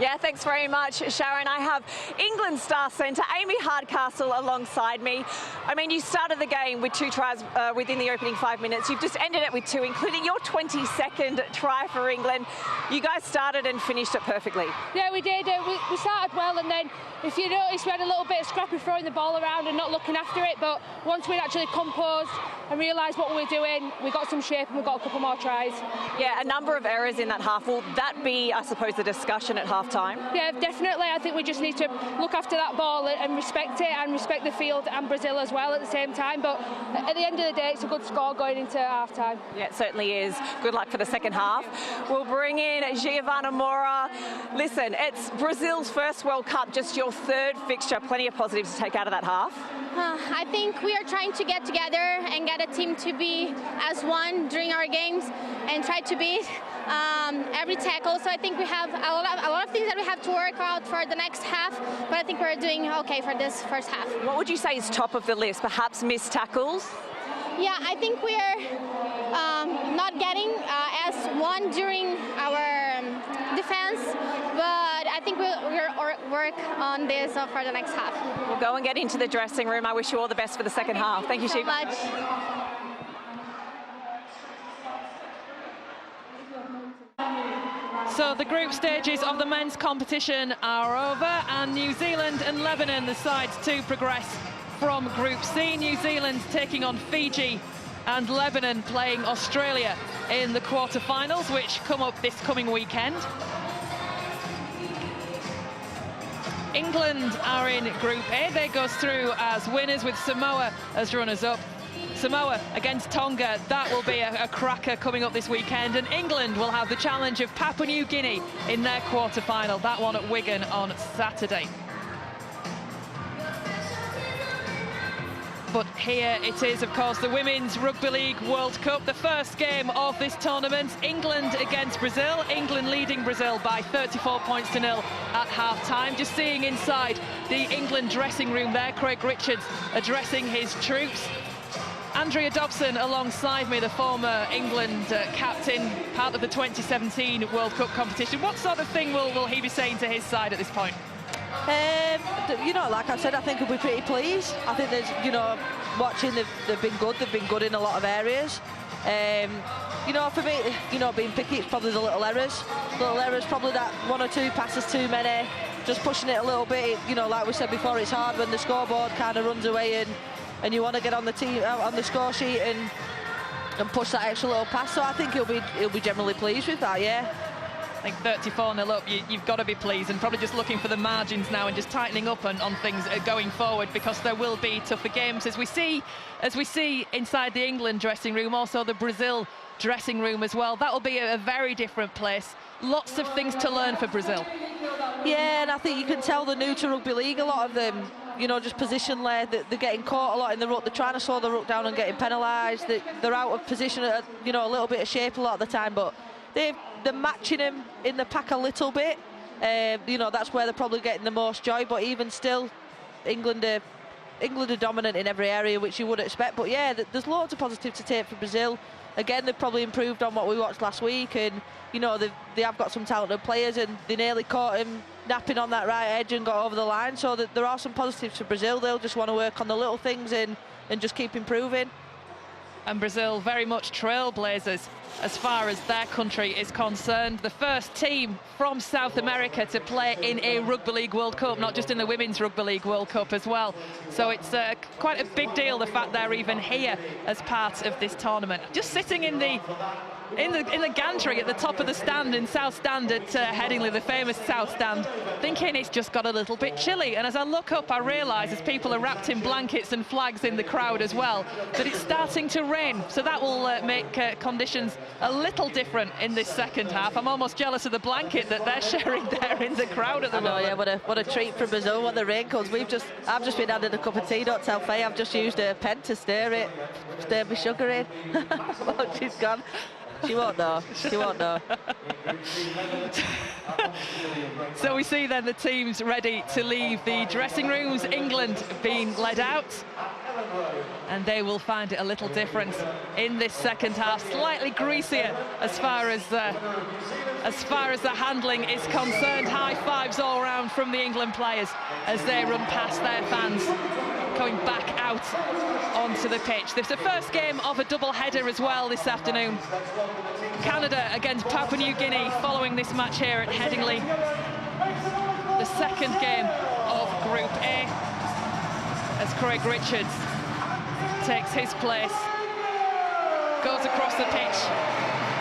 Yeah, thanks very much, Sharon. I have England star centre Amy Hardcastle alongside me. I mean, you started the game with 2 tries within the opening 5 minutes. You've just ended it with 2, including your 22nd try for England. You guys started and finished it perfectly. Yeah, we did. We started well, and then if you notice, we had a little bit of scrappy throwing the ball around and not looking after it, but once we'd actually composed and realised what we were doing, we got some shape and we got a couple more tries. Yeah, a number of errors in that half. Will that be, I suppose, the discussion at half-time? Yeah, definitely. I think we just need to look after that ball and respect it, and respect the field and Brazil as well at the same time. But at the end of the day, it's a good score going into half-time. Yeah, it certainly is. Good luck for the second half. We'll bring in Giovanna Moura. Listen, it's Brazil's first World Cup, just your 3rd fixture. Plenty of positives to take out of that half. I think we are trying to get together and get a team to be as one during our games and try to beat every tackle. So I think we have a lot of things that we have to work out for the next half, but I think we're doing okay for this first half. What would you say is top of the list? Perhaps missed tackles? Yeah, I think we're not getting as one during our defense, but I think we'll work on this for the next half. We'll go and get into the dressing room. I wish you all the best for the second half. Thank you, so Shiva. much. So the group stages of the men's competition are over, and New Zealand and Lebanon, the sides to progress from Group C. New Zealand taking on Fiji, and Lebanon playing Australia in the quarterfinals, which come up this coming weekend. England are in Group A. They go through as winners with Samoa as runners-up. Samoa against Tonga, that will be a cracker coming up this weekend, and England will have the challenge of Papua New Guinea in their quarter-final, that one at Wigan on Saturday. But here it is, of course, the Women's Rugby League World Cup, the first game of this tournament. England against Brazil. England leading Brazil by 34 points to 0 at half-time. Just seeing inside the England dressing room there, Craig Richards addressing his troops. Andrea Dobson alongside me, the former England captain, part of the 2017 World Cup competition. What sort of thing will he be saying to his side at this point? You know, like I said, I think he'll be pretty pleased. I think there's, you know, watching, they've been good in a lot of areas. You know, for me, you know, being picky, it's probably the little errors. Probably that 1 or 2 passes too many, just pushing it a little bit. You know, like we said before, it's hard when the scoreboard kind of runs away and you want to get on the team on the score sheet and push that extra little pass. So I think he'll be generally pleased with that, yeah. I think 34-0 up, you've got to be pleased, and probably just looking for the margins now and just tightening up on things going forward, because there will be tougher games as we see inside the England dressing room, also the Brazil dressing room as well. That will be a very different place. Lots of things to learn for Brazil. Yeah, and I think you can tell they're new to rugby league. A lot of them, you know, just position-led. They're getting caught a lot in the ruck. They're trying to slow the ruck down and getting penalised. They're out of position, you know, a little bit of shape a lot of the time, but they're matching him in the pack a little bit. You know, that's where they're probably getting the most joy, but even still, England are dominant in every area, which you would expect. But yeah, there's loads of positive to take for Brazil. Again, they've probably improved on what we watched last week, and you know, they have got some talented players, and they nearly caught him napping on that right edge and got over the line. So that there are some positives for Brazil. They'll just want to work on the little things and just keep improving. And Brazil very much trailblazers as far as their country is concerned. The first team from South America to play in a Rugby League World Cup, not just in the Women's Rugby League World Cup as well. So it's quite a big deal, the fact they're even here as part of this tournament. Just sitting in the gantry at the top of the stand in South Stand at Headingley, the famous South Stand, thinking it's just got a little bit chilly. And as I look up, I realise, as people are wrapped in blankets and flags in the crowd as well, that it's starting to rain. So that will make conditions a little different in this second half. I'm almost jealous of the blanket that they're sharing there in the crowd at the moment. Yeah, what a treat for Brazil when the rain comes. I've just been having a cup of tea, don't tell Faye. I've just used a pen to stir my sugar in. Oh, she's gone. She won't know. She won't know. So we see then the teams ready to leave the dressing rooms. England being led out, and they will find it a little different in this second half. Slightly greasier as far as the handling is concerned. High fives all around from the England players as they run past their fans, going back out onto the pitch. There's the first game of a double header as well this afternoon. Canada against Papua New Guinea following this match here at Headingley. The second game of Group A, as Craig Richards takes his place, goes across the pitch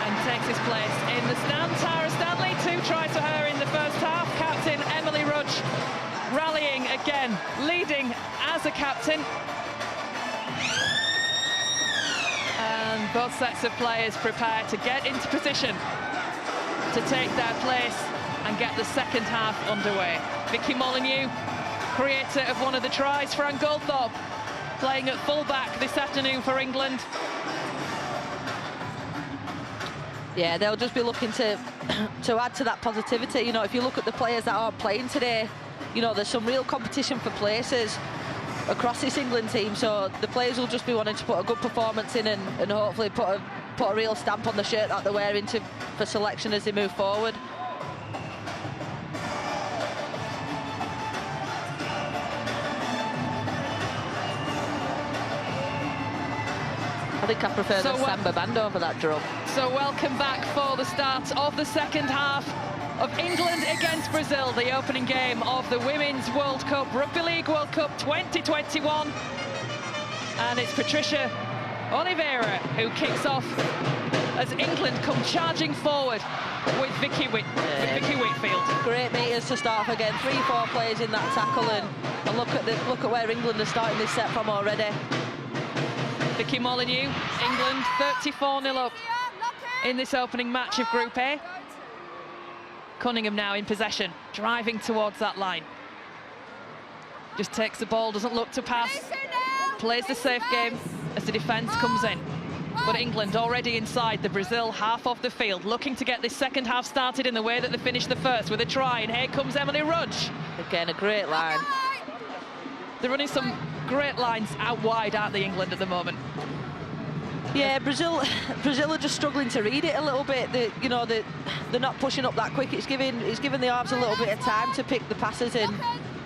and takes his place in the stand. Tara Stanley, 2 tries for her in the first half. Captain Emily Rudge rallying again, leading as a captain. And both sets of players prepare to get into position to take their place and get the second half underway. Vicky Molyneux, creator of one of the tries. Fran Goldthorpe playing at full-back this afternoon for England. Yeah, they'll just be looking to add to that positivity. You know, if you look at the players that aren't playing today, you know, there's some real competition for places across this England team, so the players will just be wanting to put a good performance in and hopefully put a real stamp on the shirt that they're wearing for selection as they move forward. I think I prefer the samba band over that drum. So welcome back for the start of the second half of England against Brazil, the opening game of the Women's World Cup, Rugby League World Cup 2021. And it's Patricia Oliveira who kicks off as England come charging forward with Vicky Whitfield. Great meters to start off again. 3-4 players in that tackle, and look at where England are starting this set from already. Vicky Molyneux, England 34-0 up in this opening match of Group A. Cunningham now in possession, driving towards that line. Just takes the ball, doesn't look to pass, plays the safe game as the defence comes in. But England already inside the Brazil half of the field, looking to get this second half started in the way that they finished the first, with a try, and here comes Emily Rudge. Again, a great line. They're running some great lines out wide, aren't they, England, at the moment? Yeah, Brazil are just struggling to read it a little bit. They're not pushing up that quick. It's giving the arms a little bit of time to pick the passes, and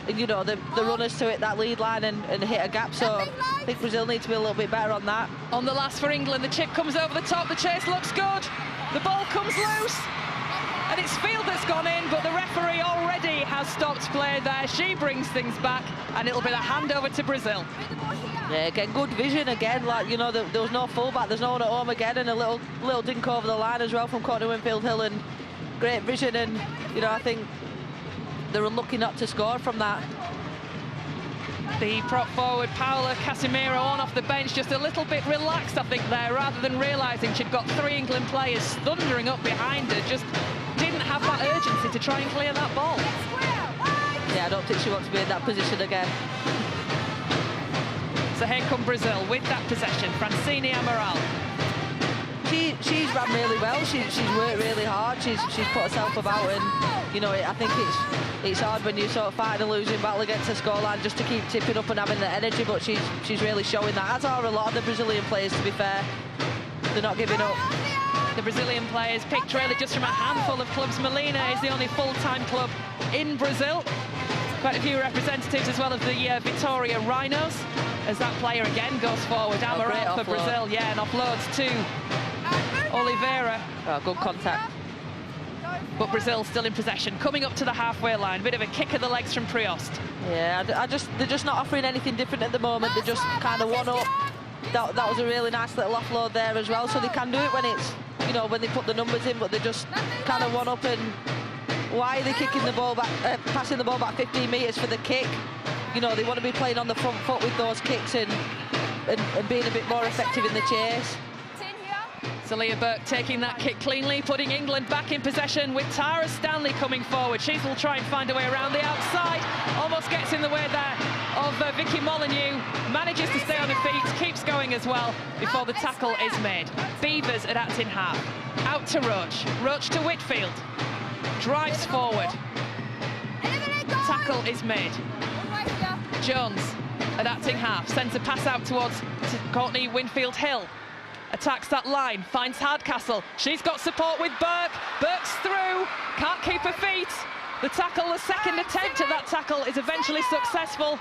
you know, the runners to hit that lead line and hit a gap. So I think Brazil needs to be a little bit better on that. On the last for England, the chip comes over the top, the chase looks good, the ball comes loose, and it's Field that's gone in, but the referee already has stopped play there. She brings things back, and it'll be the handover to Brazil. Yeah, again, good vision again, like, you know, there was no fullback, there's no one at home again, and a little dink over the line as well from Courtney Winfield-Hill, and great vision, and, you know, I think they're unlucky not to score from that. The prop forward, Paola Casemiro, on off the bench, just a little bit relaxed, I think, there, rather than realising she'd got 3 England players thundering up behind her, just didn't have that urgency to try and clear that ball. Yeah, I don't think she wants to be in that position again. So here come Brazil with that possession. Francine Amaral. She's ran really well. She's worked really hard. She's put herself about, and you know, I think it's hard when you sort of fighting a losing battle against a scoreline just to keep tipping up and having the energy. But she's really showing that. As are a lot of the Brazilian players, to be fair. They're not giving up. The Brazilian players picked really just from a handful of clubs. Molina is the only full-time club in Brazil. Quite a few representatives as well of the Vitória Rhinos, as that player again goes forward. Amaral for Brazil, yeah, and offloads to Oliveira. Oh, good contact. But Brazil still in possession, coming up to the halfway line. Bit of a kick of the legs from Priost. Yeah, they're just not offering anything different at the moment. They're just kind of one up. That was a really nice little offload there as well. So they can do it when it's, you know, when they put the numbers in, but they're just kind of one up. And why are they kicking the ball back, passing the ball back 15 metres for the kick? You know, they want to be playing on the front foot with those kicks and being a bit more effective in the chase. Celia Burke taking that kick cleanly, putting England back in possession with Tara Stanley coming forward. She will try and find a way around the outside. Almost gets in the way there of Vicky Molyneux. Manages to stay on her feet, keeps going as well before the tackle is made. Beavers at acting half. Out to Roach. Roach to Whitfield. Drives forward. Tackle is made. Jones at acting half. Sends a pass out towards Courtney Winfield-Hill. Attacks that line, finds Hardcastle. She's got support with Burke. Burke's through, can't keep her feet. The tackle, the second attempt at that tackle is eventually successful.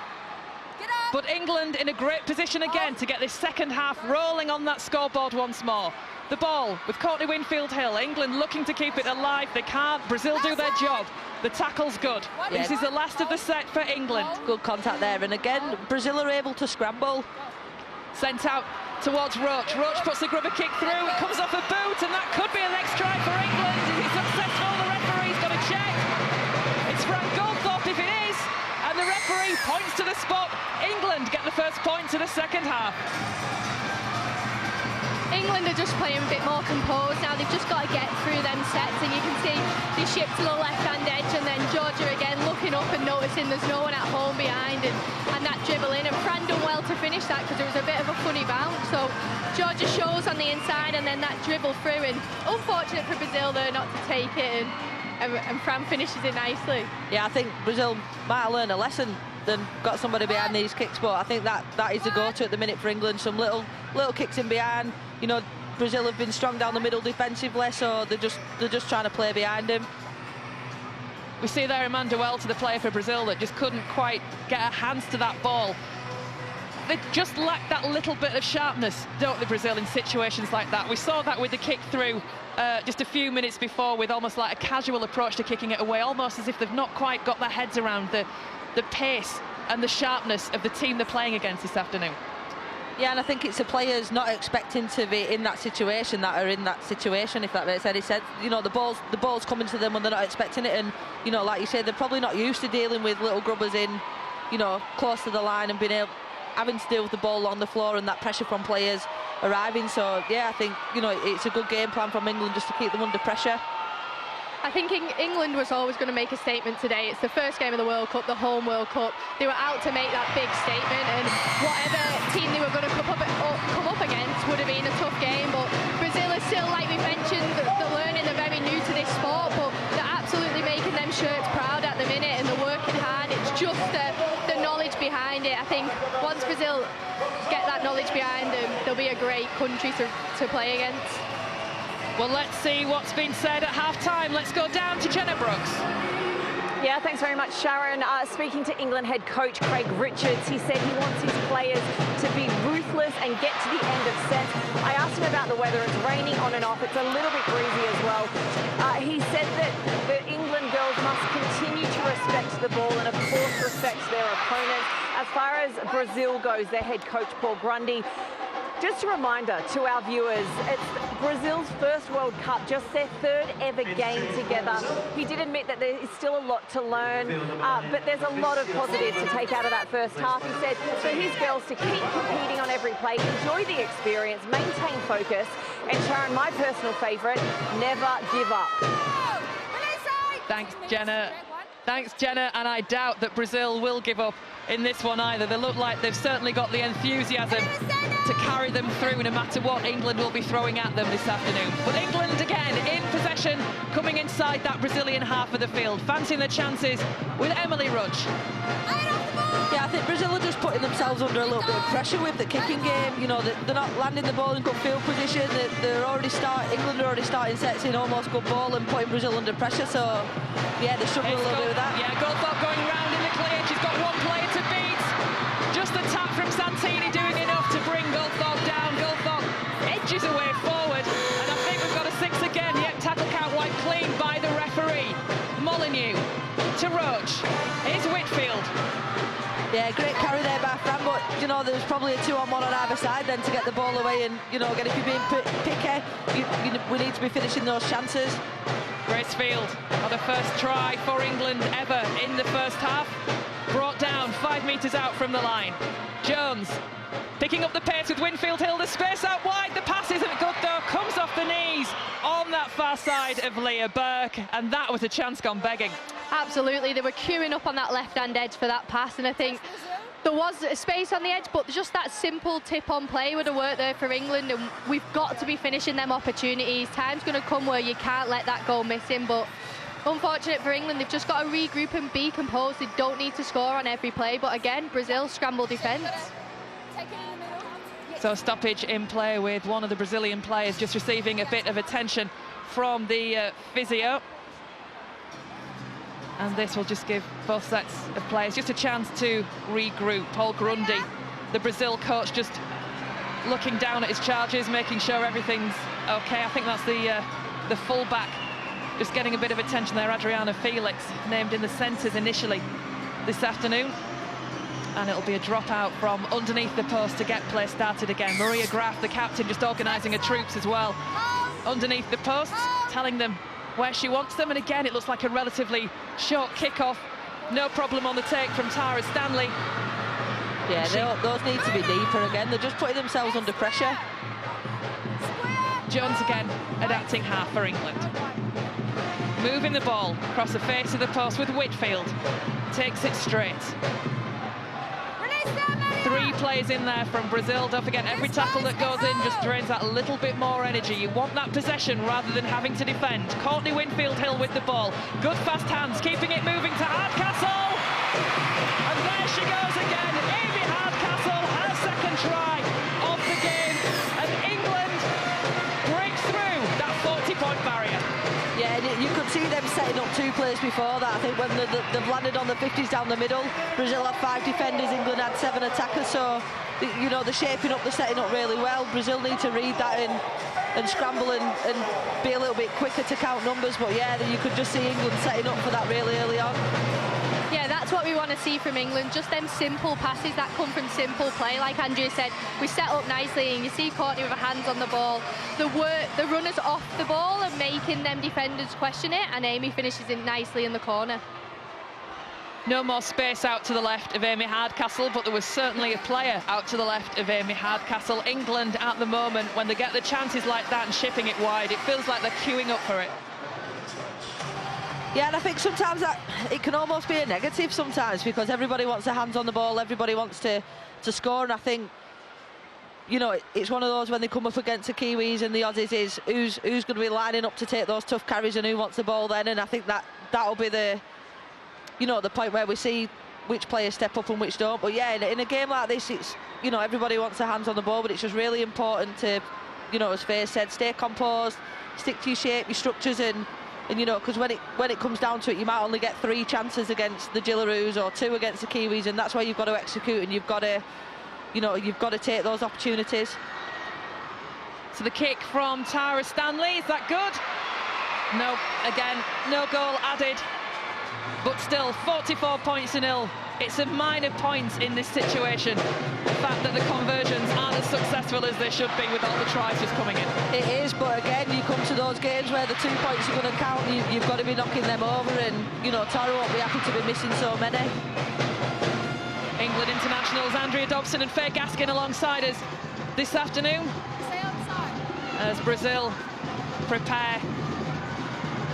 But England in a great position again to get this second half rolling on that scoreboard once more. The ball with Courtney Winfield-Hill. England looking to keep it alive. They can't. Brazil do their job. The tackle's good. Yeah. This is the last of the set for England. Good contact there. And again, Brazil are able to scramble. Sent out towards Roach. Roach puts the grubber kick through. It comes off a boot, and that could be a next try for England. Is it successful? The referee's got to check. It's Frank Goldthorpe if it is. And the referee points to the spot. England get the first point to the second half. England are just playing a bit more composed now. They've just got to get through them sets, and you can see they shift to the left-hand edge, and then Georgia again looking up and noticing there's no one at home behind, and that dribble in. And Fran done well to finish that because there was a bit of a funny bounce. So Georgia shows on the inside, and then that dribble through. And unfortunate for Brazil there not to take it, and Fran finishes it nicely. Yeah, I think Brazil might have learned a lesson than got somebody behind these kicks, but I think that is the go-to at the minute for England. Some little kicks in behind. You know, Brazil have been strong down the middle defensively, so they're just trying to play behind him. We see there Amanda Welter, the player for Brazil, that just couldn't quite get her hands to that ball. They just lack that little bit of sharpness, don't they, Brazil, in situations like that. We saw that with the kick through just a few minutes before, with almost like a casual approach to kicking it away, almost as if they've not quite got their heads around the pace and the sharpness of the team they're playing against this afternoon. Yeah, and I think it's the players not expecting to be in that situation that are in that situation, if that makes any sense. You know, the ball's coming to them when they're not expecting it, and, you know, like you said, they're probably not used to dealing with little grubbers in, you know, close to the line and having to deal with the ball on the floor and that pressure from players arriving. So, yeah, I think, you know, it's a good game plan from England just to keep them under pressure. I think England was always going to make a statement today. It's the first game of the World Cup, the home World Cup. They were out to make that big statement, and whatever team they were going to come up against would have been a tough game. But Brazil is still, like we mentioned, they're learning, they're very new to this sport, but they're absolutely making them shirts proud at the minute, and they're working hard. It's just the knowledge behind it. I think once Brazil get that knowledge behind them, they'll be a great country to play against. Well, let's see what's been said at half-time. Let's go down to Jenna Brooks. Yeah, thanks very much, Sharon. Speaking to England head coach Craig Richards, he said he wants his players to be ruthless and get to the end of sets. I asked him about the weather. It's raining on and off. It's a little bit breezy as well. He said that the England girls must continue to respect the ball and, of course, respect their opponents. As far as Brazil goes, their head coach, Paul Grundy, just a reminder to our viewers, it's Brazil's first World Cup, just their third ever game together. He did admit that there is still a lot to learn, but there's a lot of positives to take out of that first half. He said for his girls to keep competing on every play, enjoy the experience, maintain focus, and Sharon, my personal favourite, never give up. Thanks, Jenna. Thanks, Jenna, and I doubt that Brazil will give up in this one either. They look like they've certainly got the enthusiasm to carry them through no matter what England will be throwing at them this afternoon. But England again in possession, coming inside that Brazilian half of the field, fancying their chances with Emily Rudge. Yeah, I think Brazil are just putting themselves under a little bit of pressure with the kicking game. You know, they're not landing the ball in good field position. England are already starting sets in almost good ball and putting Brazil under pressure. So, yeah, they're struggling a little bit with that. Yeah, Goldthorpe going round in the clear. She's got one player to beat. Just the tap from Santini doing enough to bring Goldthorpe down. Goldthorpe edges away forward. And I think we've got a 6 again. Yep, tackle count wiped clean by the referee. Molyneux to Roach. Here's Whitfield. Yeah, great carry there by Fran, but, you know, there was probably a 2-on-1 on either side then to get the ball away. And, you know, again, if you're being picky, we need to be finishing those chances. Gracefield on a first try for England ever in the first half. Brought down 5 metres out from the line. Jones picking up the pace with Winfield Hill. The space out wide. The pass isn't good though. Comes off the knees on that far side of Leah Burke. And that was a chance gone begging. Absolutely, they were queuing up on that left-hand edge for that pass, and I think there was a space on the edge, but just that simple tip-on play would have worked there for England, and we've got to be finishing them opportunities. Time's going to come where you can't let that go missing, but unfortunate for England, they've just got to regroup and be composed. They don't need to score on every play, but again, Brazil scramble defence. So stoppage in play with one of the Brazilian players just receiving a bit of attention from the physio. And this will just give both sets of players just a chance to regroup. Paul Grundy, the Brazil coach, just looking down at his charges, making sure everything's okay. I think that's the full-back just getting a bit of attention there. Adriana Felix named in the centres initially this afternoon. And it'll be a drop out from underneath the post to get play started again. Maria Graf, the captain, just organising her troops as well. Underneath the post, telling them where she wants them, and again it looks like a relatively short kick-off. No problem on the take from Tara Stanley. Yeah, those need to be deeper again. They're just putting themselves under pressure. Jones again adapting half for England. Moving the ball across the face of the post with Whitfield. Takes it straight. 3 plays in there from Brazil. Don't forget, every tackle that goes in just drains that little bit more energy. You want that possession rather than having to defend. Courtney Winfield Hill with the ball. Good fast hands, keeping it moving to Hardcastle. And there she goes again. Amy Hardcastle, her second try of the game. And England breaks through that 40-point barrier. Yeah, you could see them setting up 2 plays before that. I think when they've landed on the 50s down the middle, Brazil had 5 defenders, England had 7 attackers, so, you know, they're shaping up, they're setting up really well. Brazil need to read that and scramble and be a little bit quicker to count numbers, but yeah, you could just see England setting up for that really early on. Yeah, that's what we want to see from England, just them simple passes that come from simple play. Like Andrea said, we set up nicely, and you see Courtney with her hands on the ball. The runners off the ball are making them defenders question it, and Amy finishes it nicely in the corner. No more space out to the left of Amy Hardcastle, but there was certainly a player out to the left of Amy Hardcastle. England at the moment, when they get the chances like that and shipping it wide, it feels like they're queuing up for it. Yeah, and I think sometimes that it can almost be a negative sometimes, because everybody wants their hands on the ball, everybody wants to score, and I think, you know, it's one of those when they come up against the Kiwis and the Aussies is who's going to be lining up to take those tough carries and who wants the ball then, and I think that'll be the, you know, the point where we see which players step up and which don't. But yeah, in a game like this, it's, you know, everybody wants their hands on the ball, but it's just really important to, you know, as Faye said, stay composed, stick to your shape, your structures, and And you know, because when it comes down to it, you might only get 3 chances against the Gillaroos or 2 against the Kiwis, and that's where you've got to execute, and you've got to, you know, you've got to take those opportunities. So the kick from Tara Stanley, is that good? No, again, no goal added, but still 44 points to 0. It's a minor point in this situation, the fact that the conversions aren't as successful as they should be with all the tries just coming in. It is, but again, you come to those games where the 2 points are going to count, you've got to be knocking them over, and, you know, Tara won't be happy to be missing so many. England internationals Andrea Dobson and Faye Gaskin alongside us this afternoon as Brazil prepare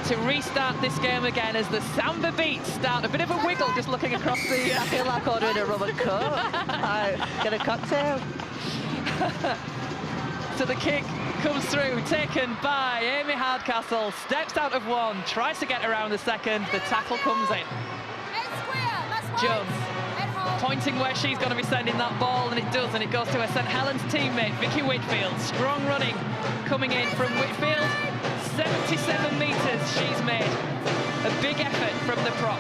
to restart this game again as the samba beats start. A bit of a wiggle just looking across the... I feel like ordering a rum and coke. Get a cocktail. So the kick comes through, taken by Amy Hardcastle, steps out of one, tries to get around the second, the tackle comes in. Jones pointing where she's going to be sending that ball, and it does, and it goes to her St Helens teammate, Vicky Whitfield. Strong running coming in from Whitfield. 77 metres she's made. A big effort from the prop.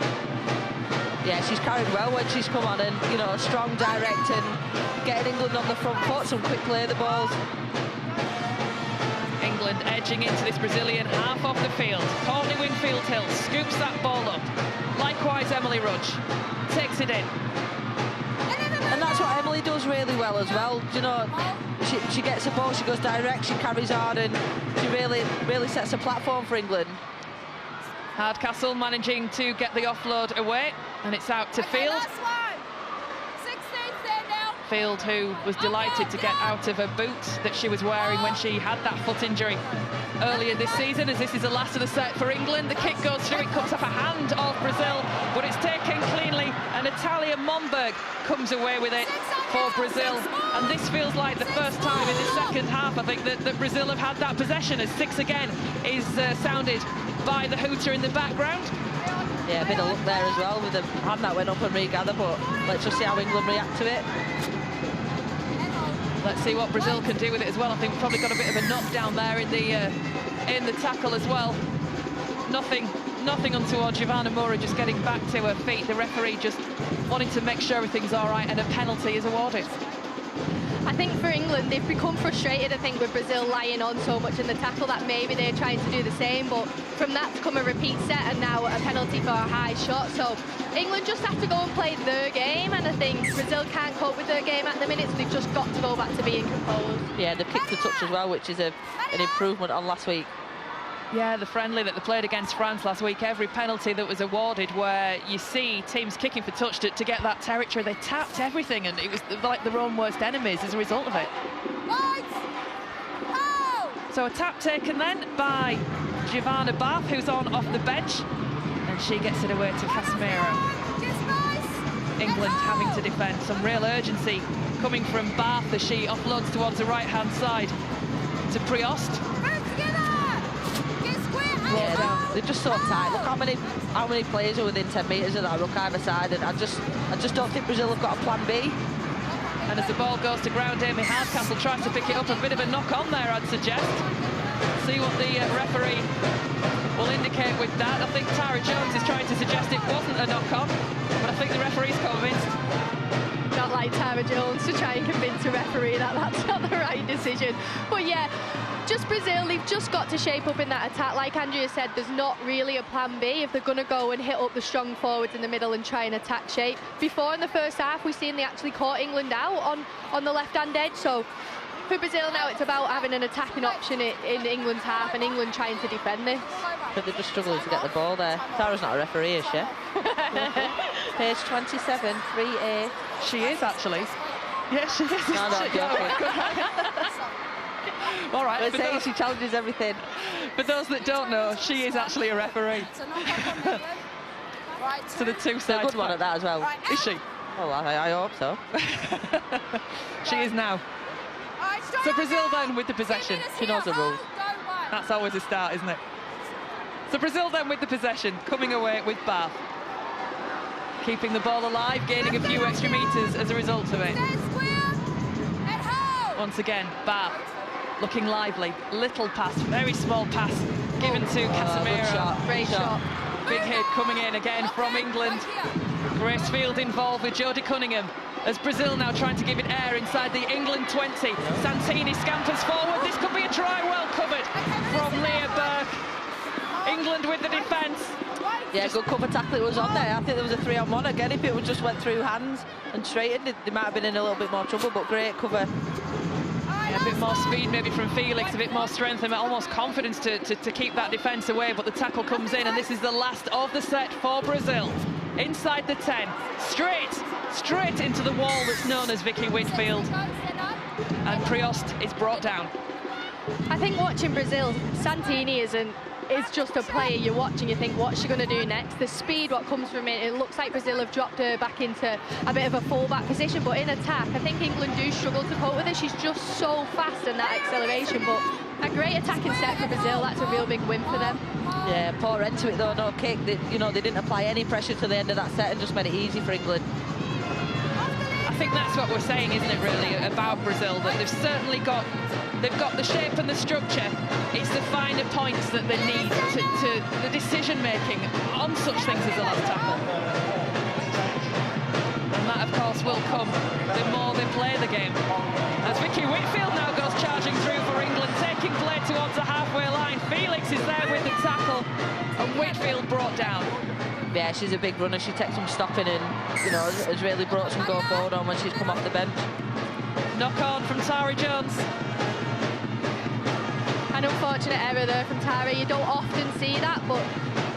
Yeah, she's carried well when she's come on, and, you know, strong, direct, and getting England on the front foot, some quick play the balls. England edging into this Brazilian half of the field. Courtney Wingfield-Hill scoops that ball up. Likewise, Emily Rudge takes it in. And that's what Emily does really well as well. You know, she gets the ball, she goes direct, she carries on, and she really sets a platform for England. Hardcastle managing to get the offload away, and it's out to Field. Field, who was delighted to get out of her boot that she was wearing when she had that foot injury earlier this season, as this is the last of the set for England. The kick goes through, it comes off a hand of Brazil, but it's taken cleanly, and Natalia Momberg comes away with it for Brazil. And this feels like the first time in the second half, I think, that Brazil have had that possession, as 6 again is sounded by the hooter in the background. Yeah, a bit of luck there as well with the hand that went up and regather, but let's just see how England react to it. Let's see what Brazil can do with it as well. I think we've probably got a bit of a knockdown there in the tackle as well. Nothing untoward. Giovanna Moura just getting back to her feet. The referee just wanting to make sure everything's all right, and a penalty is awarded. I think for England, they've become frustrated, I think, with Brazil lying on so much in the tackle that maybe they're trying to do the same, but from that to come a repeat set and now a penalty for a high shot. So England just have to go and play their game, and I think Brazil can't cope with their game at the minute, so they've just got to go back to being composed. Yeah, they've kicked the touch as well, which is an improvement on last week. Yeah, the friendly that they played against France last week, every penalty that was awarded where you see teams kicking for touch to get that territory, they tapped everything, and it was like their own worst enemies as a result of it. So a tap taken then by Giovanna Bath, who's on off the bench, and she gets it away to Casemiro. England having to defend. Some real urgency coming from Bath as she offloads towards the right-hand side to Priost. Yeah, they're just so tight. Look how many players are within 10 metres of that ruck either side, and I just don't think Brazil have got a plan B. And as the ball goes to ground, Amy Hardcastle tries to pick it up. A bit of a knock-on there, I'd suggest. See what the referee will indicate with that. I think Tara Jones is trying to suggest it wasn't a knock-on, but I think the referee's convinced. Not like Tara Jones to try and convince a referee that that's not the right decision. But yeah, just Brazil, they've just got to shape up in that attack. Like Andrea said, there's not really a plan B if they're going to go and hit up the strong forwards in the middle and try and attack shape. Before in the first half, we've seen they actually caught England out on the left-hand edge. So for Brazil now, it's about having an attacking option in England's half and England trying to defend this. But they're just struggling to get the ball there. Tara's not a referee, is she? Page 27, 3A. She is, actually. Yeah, she is. No, no, joking. All right. We're saying she challenges everything. For those that don't know, she is actually a referee. So the two sides. A good one at that as well. Is she? Well, I hope so. She is now. So Brazil then with the possession. She knows the rules. That's always a start, isn't it? So Brazil then with the possession, coming away with Bath. Keeping the ball alive, gaining a few extra metres as a result of it. Once again, Bath looking lively. Little pass, very small pass given to Casemiro. Good shot. Great shot. Big hit coming in again from England. Grace Field involved with Jodie Cunningham. As Brazil now trying to give it air inside the England 20. Santini scampers forward. This could be a try, well covered from Leah Burke. England with the defence. Yeah, good cover tackle it was on there. I think there was a 3-on-1 again. If it would just went through hands and straightened, they might have been in a little bit more trouble, but great cover. Yeah, a bit more speed maybe from Felix, a bit more strength and almost confidence to keep that defence away, but the tackle comes in, and this is the last of the set for Brazil. Inside the 10, straight into the wall that's known as Vicky Whitfield. And Priost is brought down. I think watching Brazil, Santini is just a player you watch and you think, what's she going to do next? The speed, what comes from it looks like Brazil have dropped her back into a bit of a full-back position, but in attack, I think England do struggle to cope with her. She's just so fast and that acceleration, but a great attacking set for Brazil. That's a real big win for them. Yeah, poor end to it though, no kick. They didn't apply any pressure to the end of that set and just made it easy for England. I think that's what we're saying, isn't it, really, about Brazil, that they've certainly got the shape and the structure. It's the finer points that they need to the decision-making on such things as the last tackle. And that, of course, will come the more they play the game. As Vicky Whitfield now goes charging through for England, taking play towards the halfway line. Felix is there with the tackle, and Whitfield brought down. Yeah, she's a big runner. She takes some stopping and, has really brought some go forward on when she's come off the bench. Knock on from Tara Jones. An unfortunate error there from Tara. You don't often see that, but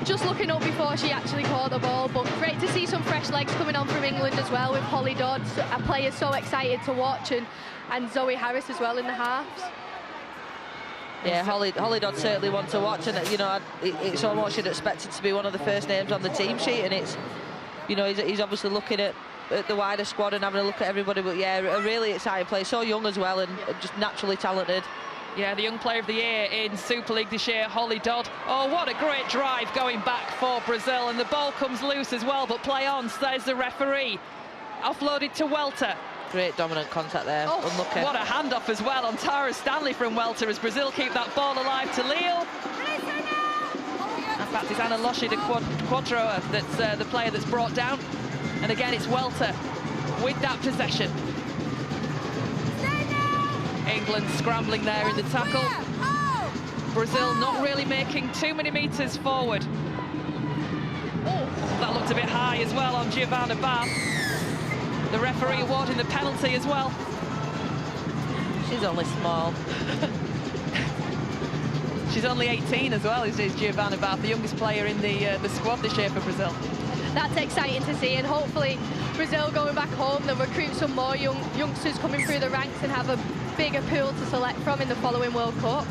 just looking up before she actually caught the ball. But great to see some fresh legs coming on from England as well, with Holly Dodd, a player so excited to watch, and Zoe Harris as well in the halves. Yeah, Holly Dodd certainly one to watch, and it's almost you'd expect it to be one of the first names on the team sheet, and it's, he's obviously looking at the wider squad and having a look at everybody, but yeah, a really exciting player, so young as well, and just naturally talented. Yeah, the Young Player of the Year in Super League this year, Holly Dodd. Oh, what a great drive going back for Brazil, and the ball comes loose as well, but play on, says the referee. Offloaded to Welter. Great dominant contact there, unlucky. What a handoff as well on Tara Stanley from Welter as Brazil keep that ball alive to Lille. In fact, it's Anna Loshi, the quadroer, that's the player that's brought down. And again, it's Welter with that possession. England scrambling there in the tackle. Brazil not really making too many metres forward. That looked a bit high as well on Giovanna Bath. The referee awarding the penalty as well. She's only small. She's only 18 as well, is Giovanna Bath, the youngest player in the squad this year for Brazil. That's exciting to see, and hopefully Brazil going back home, they'll recruit some more youngsters coming through the ranks and have a bigger pool to select from in the following World Cup.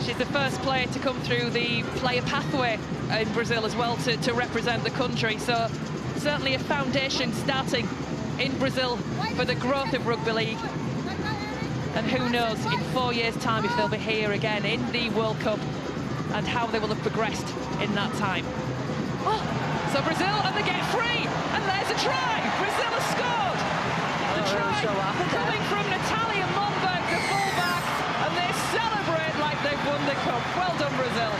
She's the first player to come through the player pathway in Brazil as well to represent the country, so certainly a foundation starting in Brazil for the growth of rugby league. And who knows in 4 years' time if they'll be here again in the World Cup and how they will have progressed in that time. Oh, so Brazil, and they get free, and there's a try. Brazil has scored. The try coming from Natalia Monberg, the fullback, and they celebrate like they've won the cup. Well done, Brazil.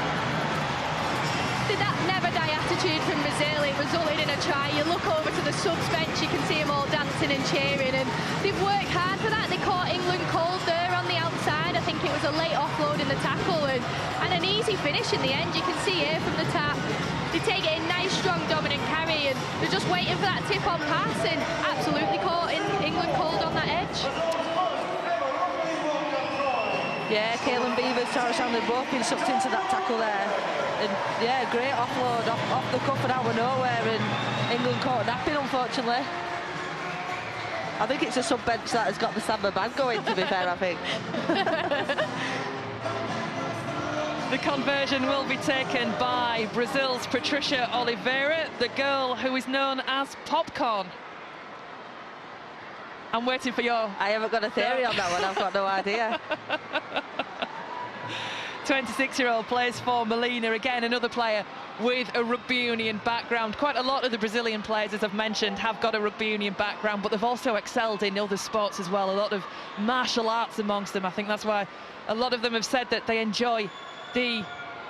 That never-die attitude from Brazil, it resulted in a try. You look over to the subs bench, you can see them all dancing and cheering, and they've worked hard for that. They caught England cold there on the outside. I think it was a late offload in the tackle, and an easy finish in the end. You can see here from the tap, they take it in nice, strong, dominant carry, and they're just waiting for that tip-on pass, and absolutely caught England cold on that edge. Yeah, Caelan Beavers, Tara Stanley both been sucked into that tackle there. And yeah, great offload off the cuff and out of nowhere, and England caught napping, unfortunately. I think it's a sub-bench that has got the Samba band going, to be fair, I think. The conversion will be taken by Brazil's Patricia Oliveira, the girl who is known as Popcorn. I'm waiting for your... I haven't got a theory on that one, I've got no idea. 26-year-old plays for Molina. Again, another player with a rugby union background. Quite a lot of the Brazilian players, as I've mentioned, have got a rugby union background, but they've also excelled in other sports as well. A lot of martial arts amongst them. I think that's why a lot of them have said that they enjoy the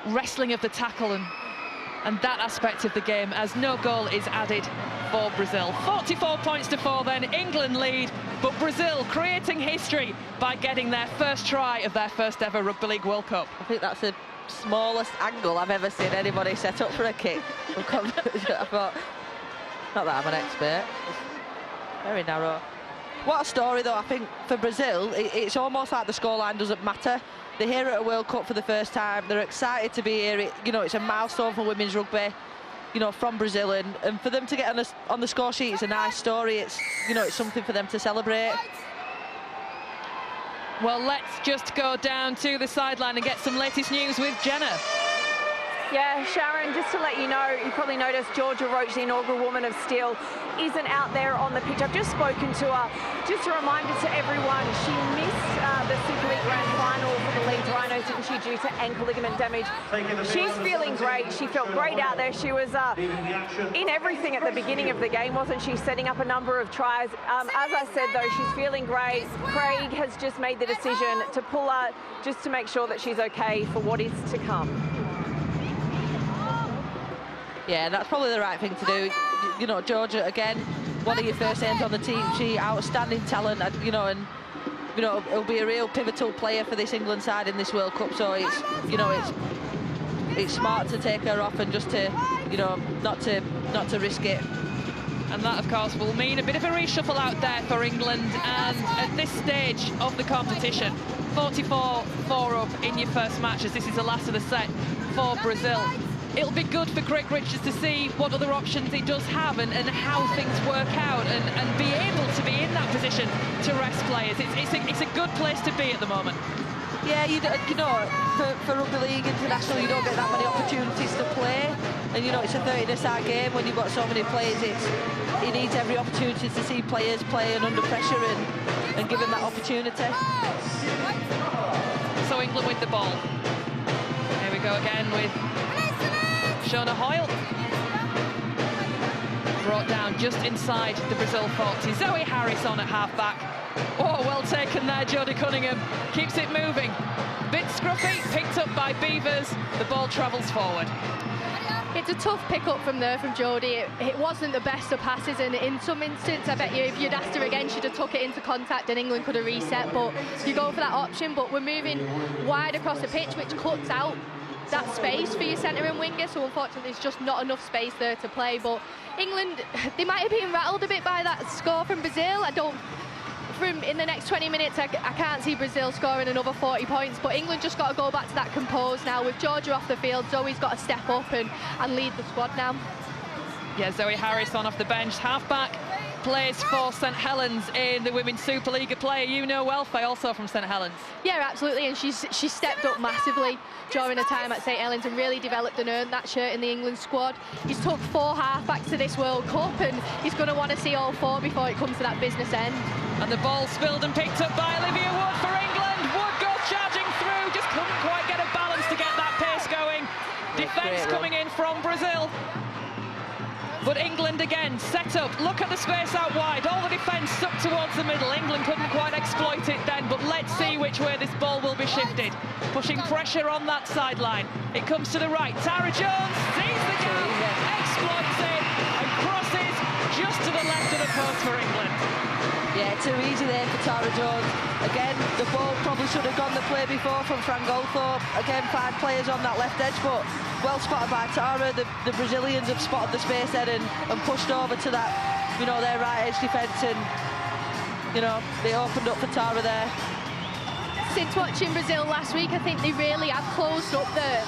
wrestling of the tackle and that aspect of the game, as no goal is added for Brazil. 44 points to 4 then, England lead, but Brazil creating history by getting their first try of their first ever Rugby League World Cup. I think that's the smallest angle I've ever seen anybody set up for a kick. I thought, not that I'm an expert, it's very narrow. What a story though. I think for Brazil, it's almost like the scoreline doesn't matter. They're here at a World Cup for the first time. They're excited to be here. You know, it's a milestone for women's rugby, you know, from Brazil, and for them to get on the score sheet, it's a nice story. It's, you know, it's something for them to celebrate. Well, let's just go down to the sideline and get some latest news with Jenna. Yeah, Sharon, just to let you know, you probably noticed Georgia Roach, the inaugural Woman of Steel, isn't out there on the pitch. I've just spoken to her. Just a reminder to everyone, she missed the Super League Grand Final for the Leeds Rhinos, didn't she, due to ankle ligament damage. She's feeling great. She felt great out there. She was in everything at the beginning of the game, wasn't she, setting up a number of tries. As I said, though, she's feeling great. Craig has just made the decision to pull her just to make sure that she's okay for what is to come. Yeah, that's probably the right thing to do. You know, Georgia, again, one of your first names on the team. She outstanding talent, you know, and you know, it'll be a real pivotal player for this England side in this World Cup. So it's, you know, it's smart to take her off and just to, you know, not to risk it. And that, of course, will mean a bit of a reshuffle out there for England. And at this stage of the competition, 44-4 up in your first match, as this is the last of the set for Brazil. It'll be good for Craig Richards to see what other options he does have and how things work out and be able to be in that position to rest players. It's a good place to be at the moment. Yeah, you know, for Rugby League International, you don't get that many opportunities to play. And, you know, it's a 30-side game. When you've got so many players, he needs every opportunity to see players play and under pressure and give them that opportunity. So England with the ball. Here we go again with Shona Hoyle. Brought down just inside the Brazil 40. Zoe Harris on at half-back. Oh, well taken there, Jodie Cunningham. Keeps it moving. Bit scruffy, picked up by Beavers. The ball travels forward. It's a tough pick-up from there from Jodie. It wasn't the best of passes, and in some instance, I bet you if you'd asked her again, she'd have took it into contact and England could have reset, but you go for that option. But we're moving wide across the pitch, which cuts out that space for your centre and winger, so unfortunately there's just not enough space there to play. But England, they might have been rattled a bit by that score from Brazil. In the next 20 minutes, I can't see Brazil scoring another 40 points, but England just got to go back to that compose now. With Georgia off the field, Zoe's got to step up and lead the squad now. Yeah, Zoe Harris on off the bench, half-back, plays for St Helens in the Women's Super League. A player you know well, Faye, also from St Helens. Yeah, absolutely, and she's stepped up massively during her time at St Helens and really developed and earned that shirt in the England squad. He's took 4 half-backs to this World Cup, and he's going to want to see all 4 before it comes to that business end. And the ball spilled and picked up by Olivia Wood for England. Wood goes charging through, just couldn't quite get a balance to get that pace going. Defence coming in from Brazil. But England again, set up, look at the space out wide, all the defence stuck towards the middle. England couldn't quite exploit it then, but let's see which way this ball will be shifted. Pushing pressure on that sideline. It comes to the right, Tara Jones sees the gap, exploits it, and crosses just to the left of the post for England. Yeah, too easy there for Tara Jones. Again, the ball probably should have gone the play before from Fran Goldthorpe. Again, 5 players on that left edge, but well spotted by Tara. The Brazilians have spotted the space there and pushed over to that, you know, their right edge defence, and, you know, they opened up for Tara there. Since watching Brazil last week, I think they really have closed up the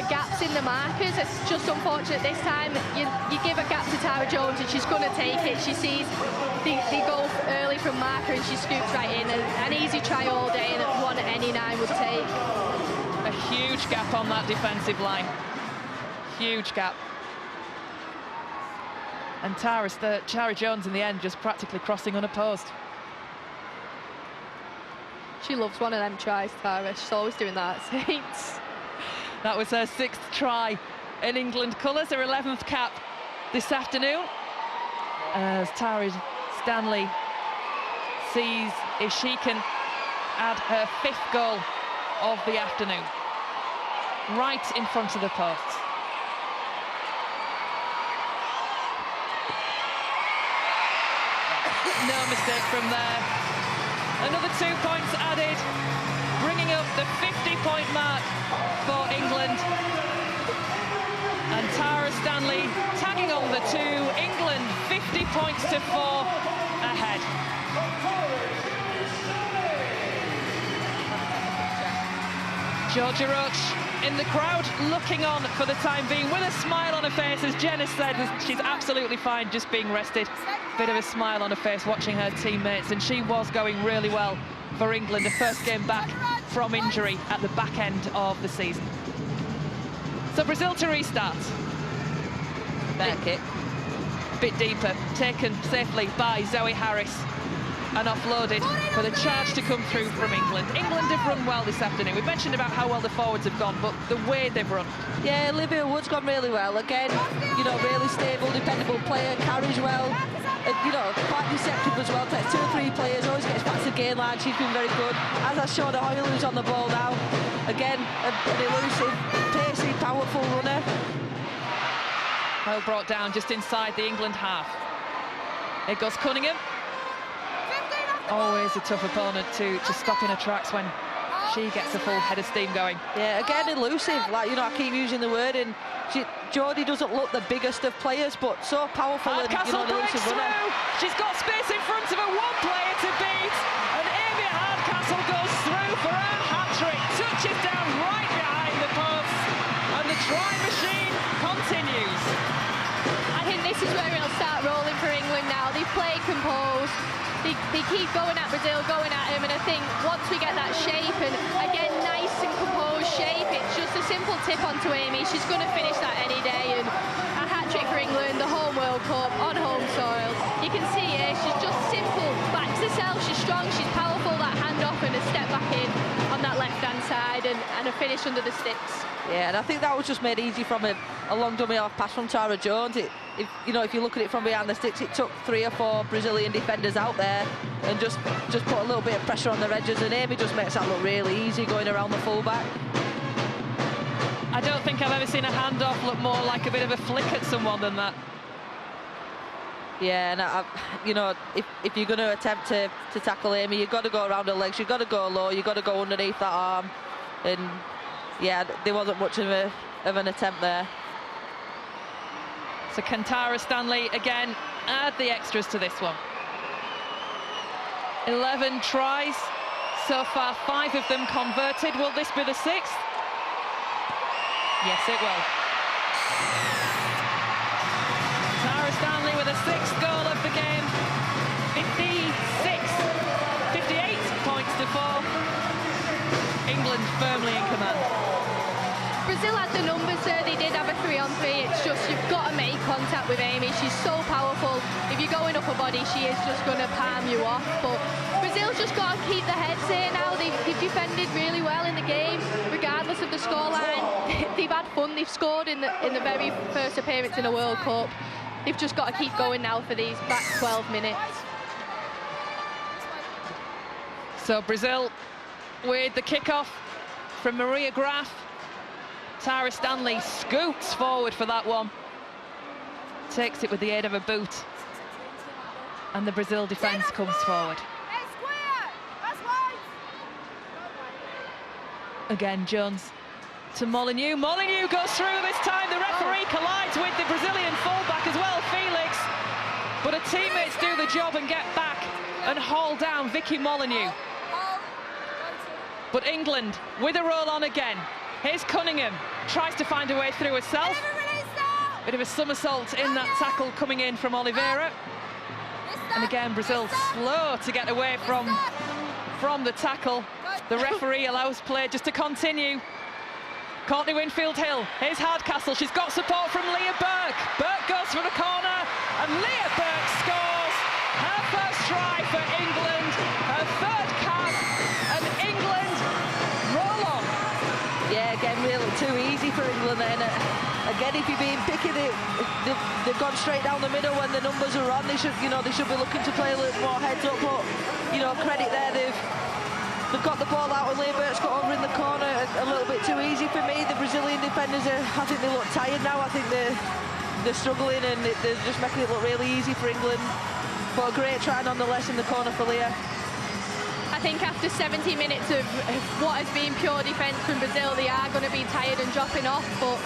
gaps in the markers. It's just unfortunate this time. You give a gap to Tara Jones and she's going to take it. She sees the goal early from marker and she scoops right in. An easy try all day and one any 9 would take. A huge gap on that defensive line. Huge gap. And Tara Jones in the end just practically crossing unopposed. She loves one of them tries, Tara. She's always doing that at Saints. That was her 6th try in England colours, her 11th cap this afternoon. As Tara Stanley sees if she can add her 5th goal of the afternoon. Right in front of the posts. No mistake from there. Another 2 points added, bringing up the 50-point mark for England. And Tara Stanley tagging on the 2. England 50 points to 4 ahead. Georgia Roach in the crowd, looking on for the time being with a smile on her face. As Jenna said, she's absolutely fine, just being rested. Bit of a smile on her face watching her teammates, and she was going really well for England. The first game back from injury at the back end of the season. So Brazil to restart. Better kick. Bit deeper, taken safely by Zoe Harris and offloaded for the charge to come through from England. England have run well this afternoon. We've mentioned about how well the forwards have gone, but the way they've run. Yeah, Olivia Wood's gone really well. Again, you know, really stable, dependable player, carries well. You know, quite deceptive as well. Takes 2 or 3 players, always gets back to the gain line. She's been very good. As I showed her, Hoyle, who's on the ball now. Again, an elusive, pacey, powerful runner. Hoyle brought down just inside the England half. Here goes Cunningham. Always a tough opponent to stop in her tracks when she gets a full head of steam going. Yeah, again, elusive. Like, you know, I keep using the word, and Jodie doesn't look the biggest of players, but so powerful and, you know, an elusive runner. She's got space in front of her, 1 player to beat, and Amy Hardcastle goes through for her hat-trick. Touches down right behind the post, and the try machine continues. I think this is where it'll start rolling for England now. They play composed. They keep going at Brazil, going at him, and I think once we get that shape, and again, nice and composed shape, it's just a simple tip onto Amy. She's going to finish that any day, and a hat-trick for England, the home World Cup, on home soil. You can see her, she's just simple, backs herself, she's strong, she's powerful, that hand-off and a step back in on that left-hand side, and a finish under the sticks. Yeah, and I think that was just made easy from a long dummy-off pass from Tara Jones. If you look at it from behind the sticks, it took 3 or 4 Brazilian defenders out there and just put a little bit of pressure on the edges, and Amy just makes that look really easy going around the fullback. I don't think I've ever seen a handoff look more like a bit of a flick at someone than that. Yeah, and you know, if you're going to attempt to tackle Amy, you've got to go around her legs, you've got to go low, you've got to go underneath that arm, and yeah, there wasn't much of an attempt there. So can Tara Stanley again add the extras to this one? 11 tries, so far 5 of them converted. Will this be the 6th? Yes, it will. Tara Stanley with a 6th goal of the game. 58 points to 4. England firmly in command. Brazil had the numbers there, they did have a 3-on-3, it's just you've got to make contact with Amy, she's so powerful. If you're going up her body, she is just going to palm you off, but Brazil's just got to keep the heads here now. They've defended really well in the game, regardless of the scoreline. They've had fun, they've scored in the very first appearance in a World Cup. They've just got to keep going now for these back 12 minutes. So Brazil with the kickoff from Maria Graf. Tara Stanley scoots forward for that one. Takes it with the aid of a boot. And the Brazil defence comes forward. Again, Jones to Molyneux. Molyneux goes through this time. The referee collides with the Brazilian fullback as well, Felix. But her teammates do the job and get back and haul down Vicky Molyneux. But England with a roll on again. Here's Cunningham, tries to find a way through herself. Bit of a somersault in that tackle coming in from Oliveira. And again, Brazil slow to get away from the tackle. The referee allows play just to continue. Courtney Winfield-Hill, here's Hardcastle, she's got support from Leah Burke. Burke goes for the corner, and Leah Burke scores her first try for England, her 3rd cap, and England then. Again, if you're being picky, they've gone straight down the middle when the numbers are on. They should be looking to play a little more heads up, but, credit there. They've got the ball out and Leabert's got over in the corner a little bit too easy for me. The Brazilian defenders, I think they look tired now. I think they're struggling and they're just making it look really easy for England. But a great try nonetheless in the corner for Leah. I think after 70 minutes of what has been pure defence from Brazil, they are going to be tired and dropping off, but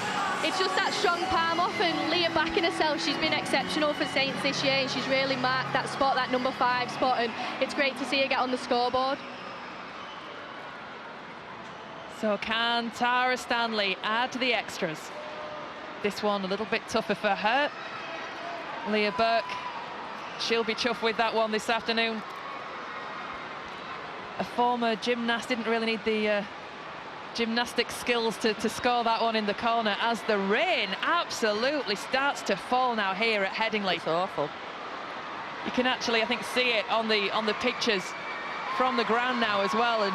it's just that strong palm off, and Leah backing herself. She's been exceptional for Saints this year, and she's really marked that spot, that number 5 spot, and it's great to see her get on the scoreboard. So can Tara Stanley add to the extras? This one a little bit tougher for her. Leah Burke, she'll be chuffed with that one this afternoon. A former gymnast, didn't really need the gymnastic skills to score that one in the corner, as the rain absolutely starts to fall now here at Headingley. It's awful. You can actually, I think, see it on the pictures from the ground now as well. And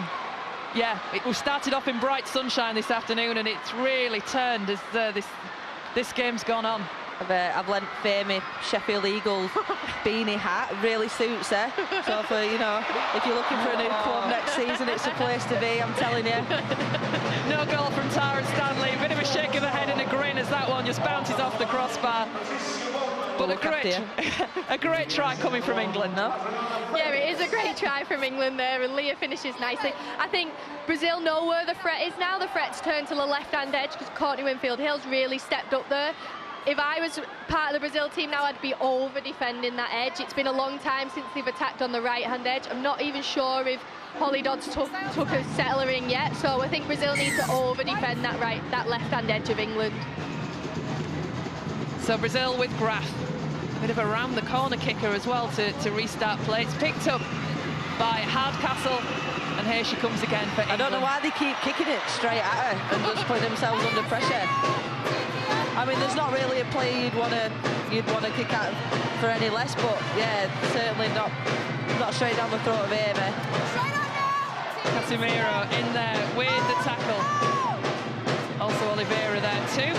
yeah, we started off in bright sunshine this afternoon, and it's really turned as this game's gone on. I've lent Famey Sheffield Eagles beanie hat. It really suits her. So for, if you're looking for a new club next season, it's the place to be, I'm telling you. No goal from Tara Stanley. A bit of a shake of the head and a grin as that one just bounces off the crossbar. But a great try coming from England, no? Yeah, it is a great try from England there, and Leah finishes nicely. I think Brazil know where the threat is now. The threat's turned to the left-hand edge because Courtney Winfield-Hill's really stepped up there. If I was part of the Brazil team now, I'd be over-defending that edge. It's been a long time since they've attacked on the right-hand edge. I'm not even sure if Holly Dodd's took a settler in yet, so I think Brazil needs to over-defend that left-hand edge of England. So Brazil with Graf. A bit of a round-the-corner kicker as well to restart play. It's picked up by Hardcastle, and here she comes again for England. I don't know why they keep kicking it straight at her and just putting themselves under pressure. I mean, there's not really a player you'd want to kick at for any less, but yeah, certainly not straight down the throat of Amy. Casemiro in there with the tackle. Also Oliveira there too.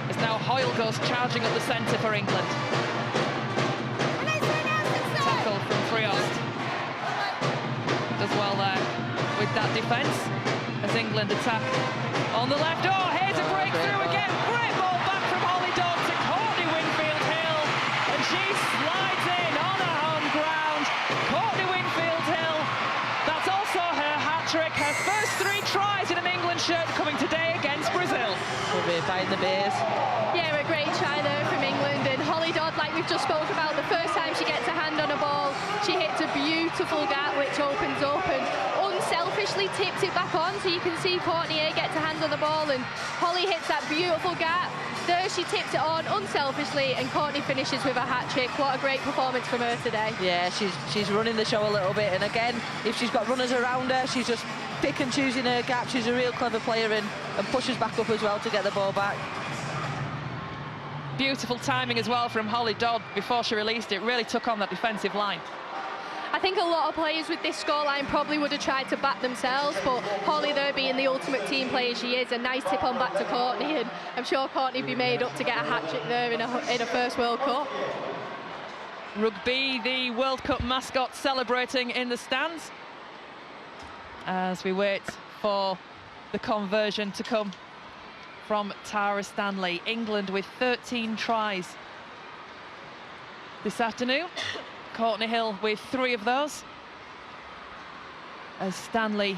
As now Hoyle goes charging up the centre for England. Tackle from Friost. Does well there with that defence as England attack on the left. Oh, here's a breakthrough again. Great ball back from Holly Dodd to Courtney Winfield-Hill, and she slides in on her home ground. Courtney Winfield-Hill, that's also her hat-trick, her first 3 tries in an England shirt coming today against Brazil. We'll be behind the bears. Yeah, a great try there from England, and Holly Dodd, like we've just spoke about, the first time she gets a hand on a ball, she hits a beautiful gap which opens up and unselfishly tips it back on, so you can see Courtney here gets a hand on the ball, and Holly hits that beautiful gap. There she tips it on unselfishly, and Courtney finishes with a hat-trick. What a great performance from her today. Yeah, she's running the show a little bit, and again, if she's got runners around her, she's just pick and choosing her gap. She's a real clever player and pushes back up as well to get the ball back. Beautiful timing as well from Holly Dodd before she released it. Really took on that defensive line. I think a lot of players with this scoreline probably would have tried to back themselves, but Holly there being the ultimate team player she is, a nice tip on back to Courtney, and I'm sure Courtney would be made up to get a hat-trick there in a first World Cup. Rugby, the World Cup mascot, celebrating in the stands as we wait for the conversion to come from Tara Stanley. England with 13 tries this afternoon. Courtney Hill with 3 of those. As Stanley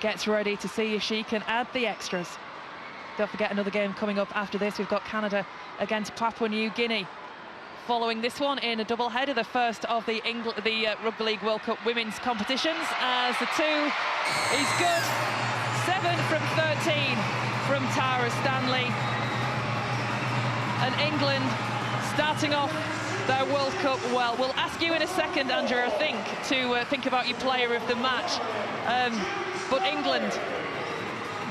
gets ready to see if she can add the extras. Don't forget another game coming up after this. We've got Canada against Papua New Guinea. Following this one in a double-header, the first of the Rugby League World Cup women's competitions, as the 2 is good. 7 from 13 from Tara Stanley. And England starting off their World Cup well. We'll ask you in a second, Andrew, I think, to think about your player of the match. But England,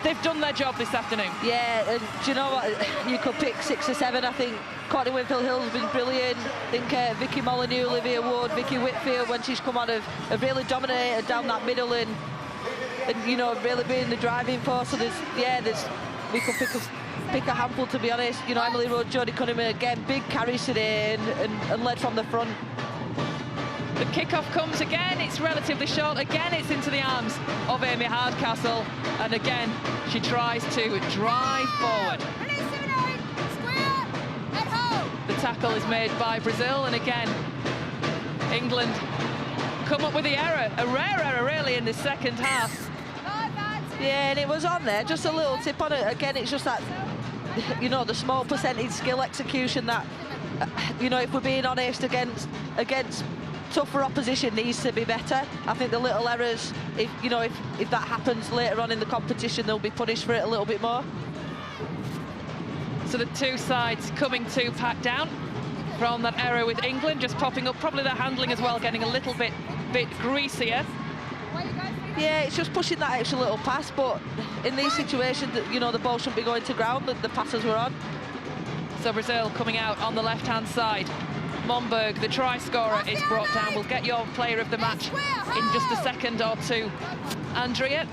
they've done their job this afternoon. Yeah, and do you know what? You could pick 6 or 7. I think Courtney Winfield-Hill's been brilliant. I think Vicky Molyneux, Olivia Wood, Vicky Whitfield, when she's come on, have really dominated down that middle and really being the driving force. So there's we could pick a handful, to be honest. You know, Emily Rudd, Jodie Cunningham, again, big carries today and led from the front. The kickoff comes again, it's relatively short, again it's into the arms of Amy Hardcastle, and again she tries to drive forward. The tackle is made by Brazil, and again England come up with the error, a rare error really in the second half. Yeah, and it was on there, just a little tip on it. Again, it's just that, you know, the small percentage skill execution that, you know, if we're being honest, against tougher opposition needs to be better. I think the little errors, if that happens later on in the competition, they'll be punished for it a little bit more. So the two sides coming to pack down from that error with England, just popping up, probably their handling as well, getting a little bit greasier. Yeah, it's just pushing that extra little pass, but in these situations, you know, the ball shouldn't be going to ground, the passes were on. So Brazil coming out on the left-hand side. Momberg, the try scorer, is brought down. We'll get your player of the match in just a second or two, Andrea,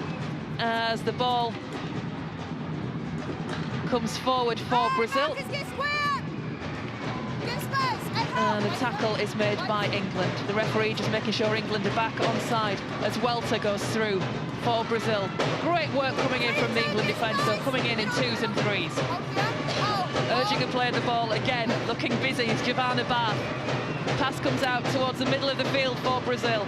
as the ball comes forward for Brazil. And the tackle is made by England. The referee just making sure England are back onside as Welter goes through for Brazil. Great work coming in from the England defence, so coming in 2s and 3s. Urging a play the ball again, looking busy is Giovanna Bath. Pass comes out towards the middle of the field for Brazil.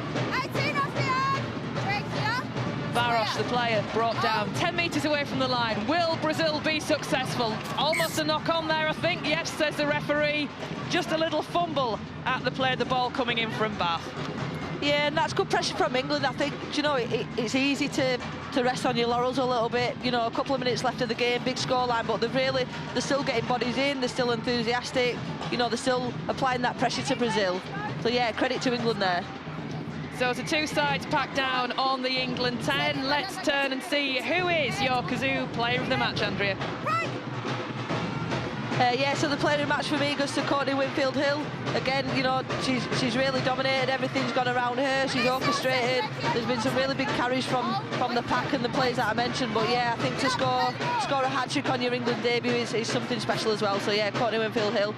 Barosh, the player, brought down 10 metres away from the line. Will Brazil be successful? Almost a knock on there, I think. Yes, says the referee. Just a little fumble at the play, the ball coming in from Bath. Yeah, and that's good pressure from England. I think, you know, it's easy to rest on your laurels a little bit. You know, a couple of minutes left of the game, big scoreline, but they're still getting bodies in, they're still enthusiastic. You know, they're still applying that pressure to Brazil. So, yeah, credit to England there. So the two sides packed down on the England 10. Let's turn and see who is your Kazoo player of the match, Andrea. Yeah, so the player of the match for me goes to Courtney Winfield-Hill. Again, you know, she's really dominated. Everything's gone around her. She's orchestrated. There's been some really big carries from the pack and the players that I mentioned. But yeah, I think to score a hat-trick on your England debut is something special as well. So yeah, Courtney Winfield-Hill.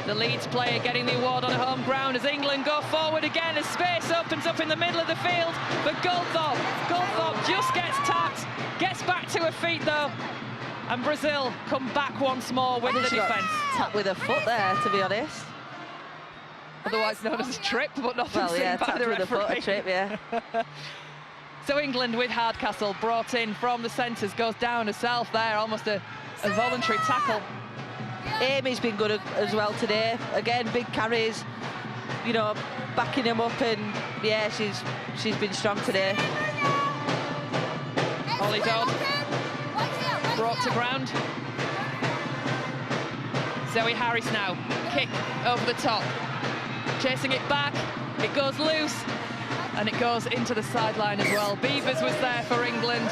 The Leeds player getting the award on home ground as England go forward again, as space opens up in the middle of the field for Goldthorpe. Goldthorpe just gets tapped, gets back to her feet though, and Brazil come back once more with the defence. Tapped with her foot there, to be honest. Otherwise known as a trip, but nothing seen by the referee. With a foot, a trip, yeah. So England with Hardcastle brought in from the centres, goes down herself there, almost a voluntary tackle. Amy's been good as well today. Again, big carries, you know, backing him up, and yeah, she's been strong today. Ollie Dodd brought to ground. Zoe Harris now, kick over the top, chasing it back, it goes loose, and it goes into the sideline as well. Beavers was there for England,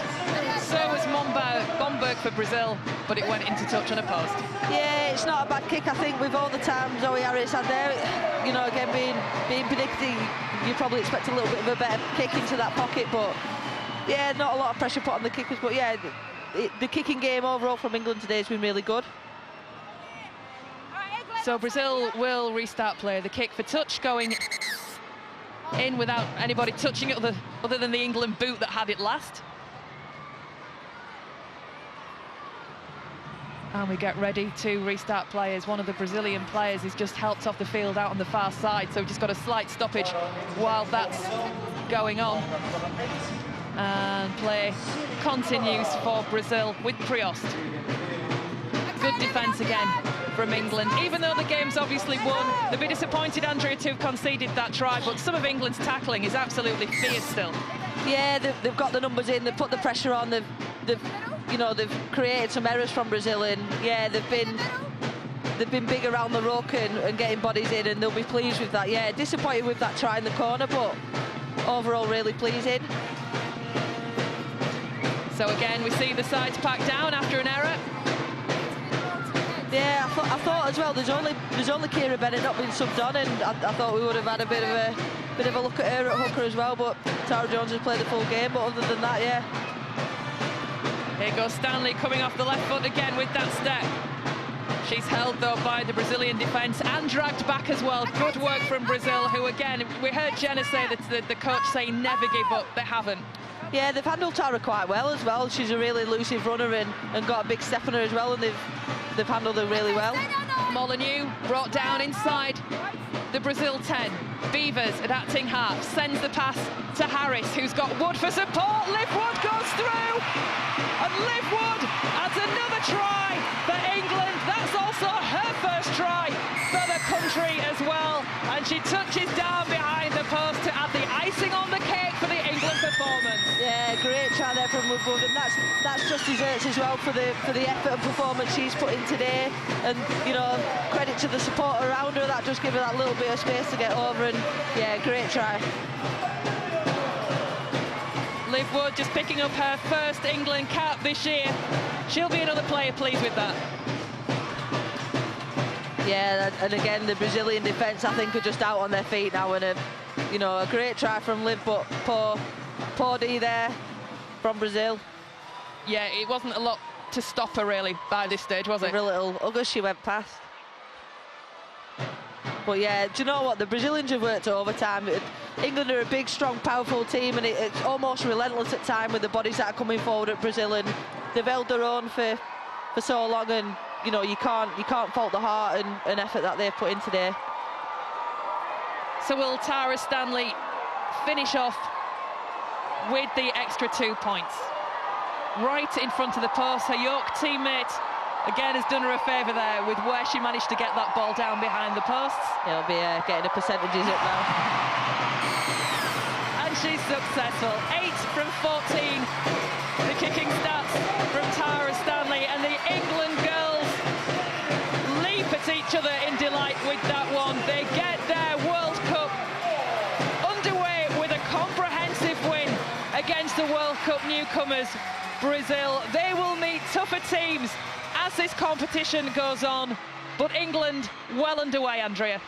so was Momberg for Brazil, but it went into touch on a post. Yeah, it's not a bad kick. I think with all the time Zoe Harris had there, you know, again, being predicting, you probably expect a little bit of a better kick into that pocket, but yeah, not a lot of pressure put on the kickers, but yeah, the kicking game overall from England today has been really good. So Brazil will restart play. The kick for touch going in without anybody touching it other than the England boot that had it last. And we get ready to restart players. One of the Brazilian players is just helped off the field out on the far side, so we've just got a slight stoppage while that's going on. And play continues for Brazil with Priost. Good defence again from England. Even though the game's obviously won, they'll be disappointed, Andrea, to have conceded that try, but some of England's tackling is absolutely fierce still. Yeah, they've got the numbers in, they've put the pressure on, they've created some errors from Brazil, and yeah, they've been big around the ruck and getting bodies in, and they'll be pleased with that. Yeah, disappointed with that try in the corner, but overall really pleasing. So again, we see the sides packed down after an error. Yeah, I thought as well, there's only Kira Bennett not been subbed on, and I thought we would have had a bit of a look at her at hooker as well, but Tara Jones has played the full game, but other than that, yeah. Here goes Stanley coming off the left foot again with that step. She's held, though, by the Brazilian defence and dragged back as well. Good work from Brazil, who, again, we heard Jenna say that the coach say never give up. They haven't. Yeah, they've handled Tara quite well as well. She's a really elusive runner and got a big step on her as well, and they've handled her really well. Molyneux brought down inside the Brazil 10. Beavers at acting half, sends the pass to Harris, who's got Wood for support. Liv Wood goes through, and Liv Wood adds another try for England. That's also her first try for the country as well, and she touches down behind the post to add the icing on the cake for the England performance. Yeah, great try there from Liv Wood, and that's just desserts as well for the effort and performance she's put in today. And you know, credit to the support around her, that just gave her that little bit of space to get over. And yeah, great try. Liv Wood just picking up her first England cap this year. She'll be another player pleased with that. Yeah, and again, the Brazilian defence, I think, are just out on their feet now. And you know, a great try from Liv, but poor D there from Brazil. Yeah, it wasn't a lot to stop her really by this stage, was it? Every little hugger she went past. But yeah, do you know what? The Brazilians have worked overtime. England are a big, strong, powerful team, and it's almost relentless at time with the bodies that are coming forward at Brazil, and they've held their own for so long, and you know, you can't fault the heart and effort that they've put in today. So will Tara Stanley finish off with the extra 2 points? Right in front of the post, her York teammate again has done her a favour there with where she managed to get that ball down behind the posts. It'll be getting the percentages up now. And she's successful. 8 from 14, the kicking stats from Tara Stanley, and the England girls leap at each other in delight with that one. They get their World Cup underway with a comprehensive win against the World Cup newcomers, Brazil. They will meet tougher teams as this competition goes on, but England well underway, Andrea.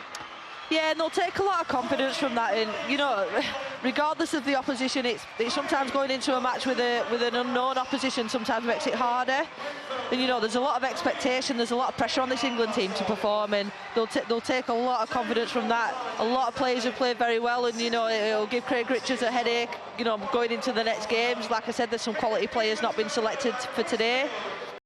Yeah, and they'll take a lot of confidence from that. And you know, regardless of the opposition, it's sometimes going into a match with an unknown opposition sometimes makes it harder. And you know, there's a lot of expectation, there's a lot of pressure on this England team to perform, and they'll take a lot of confidence from that. A lot of players have played very well, and you know, it'll give Craig Richards a headache, you know, going into the next games. Like I said, there's some quality players not been selected for today.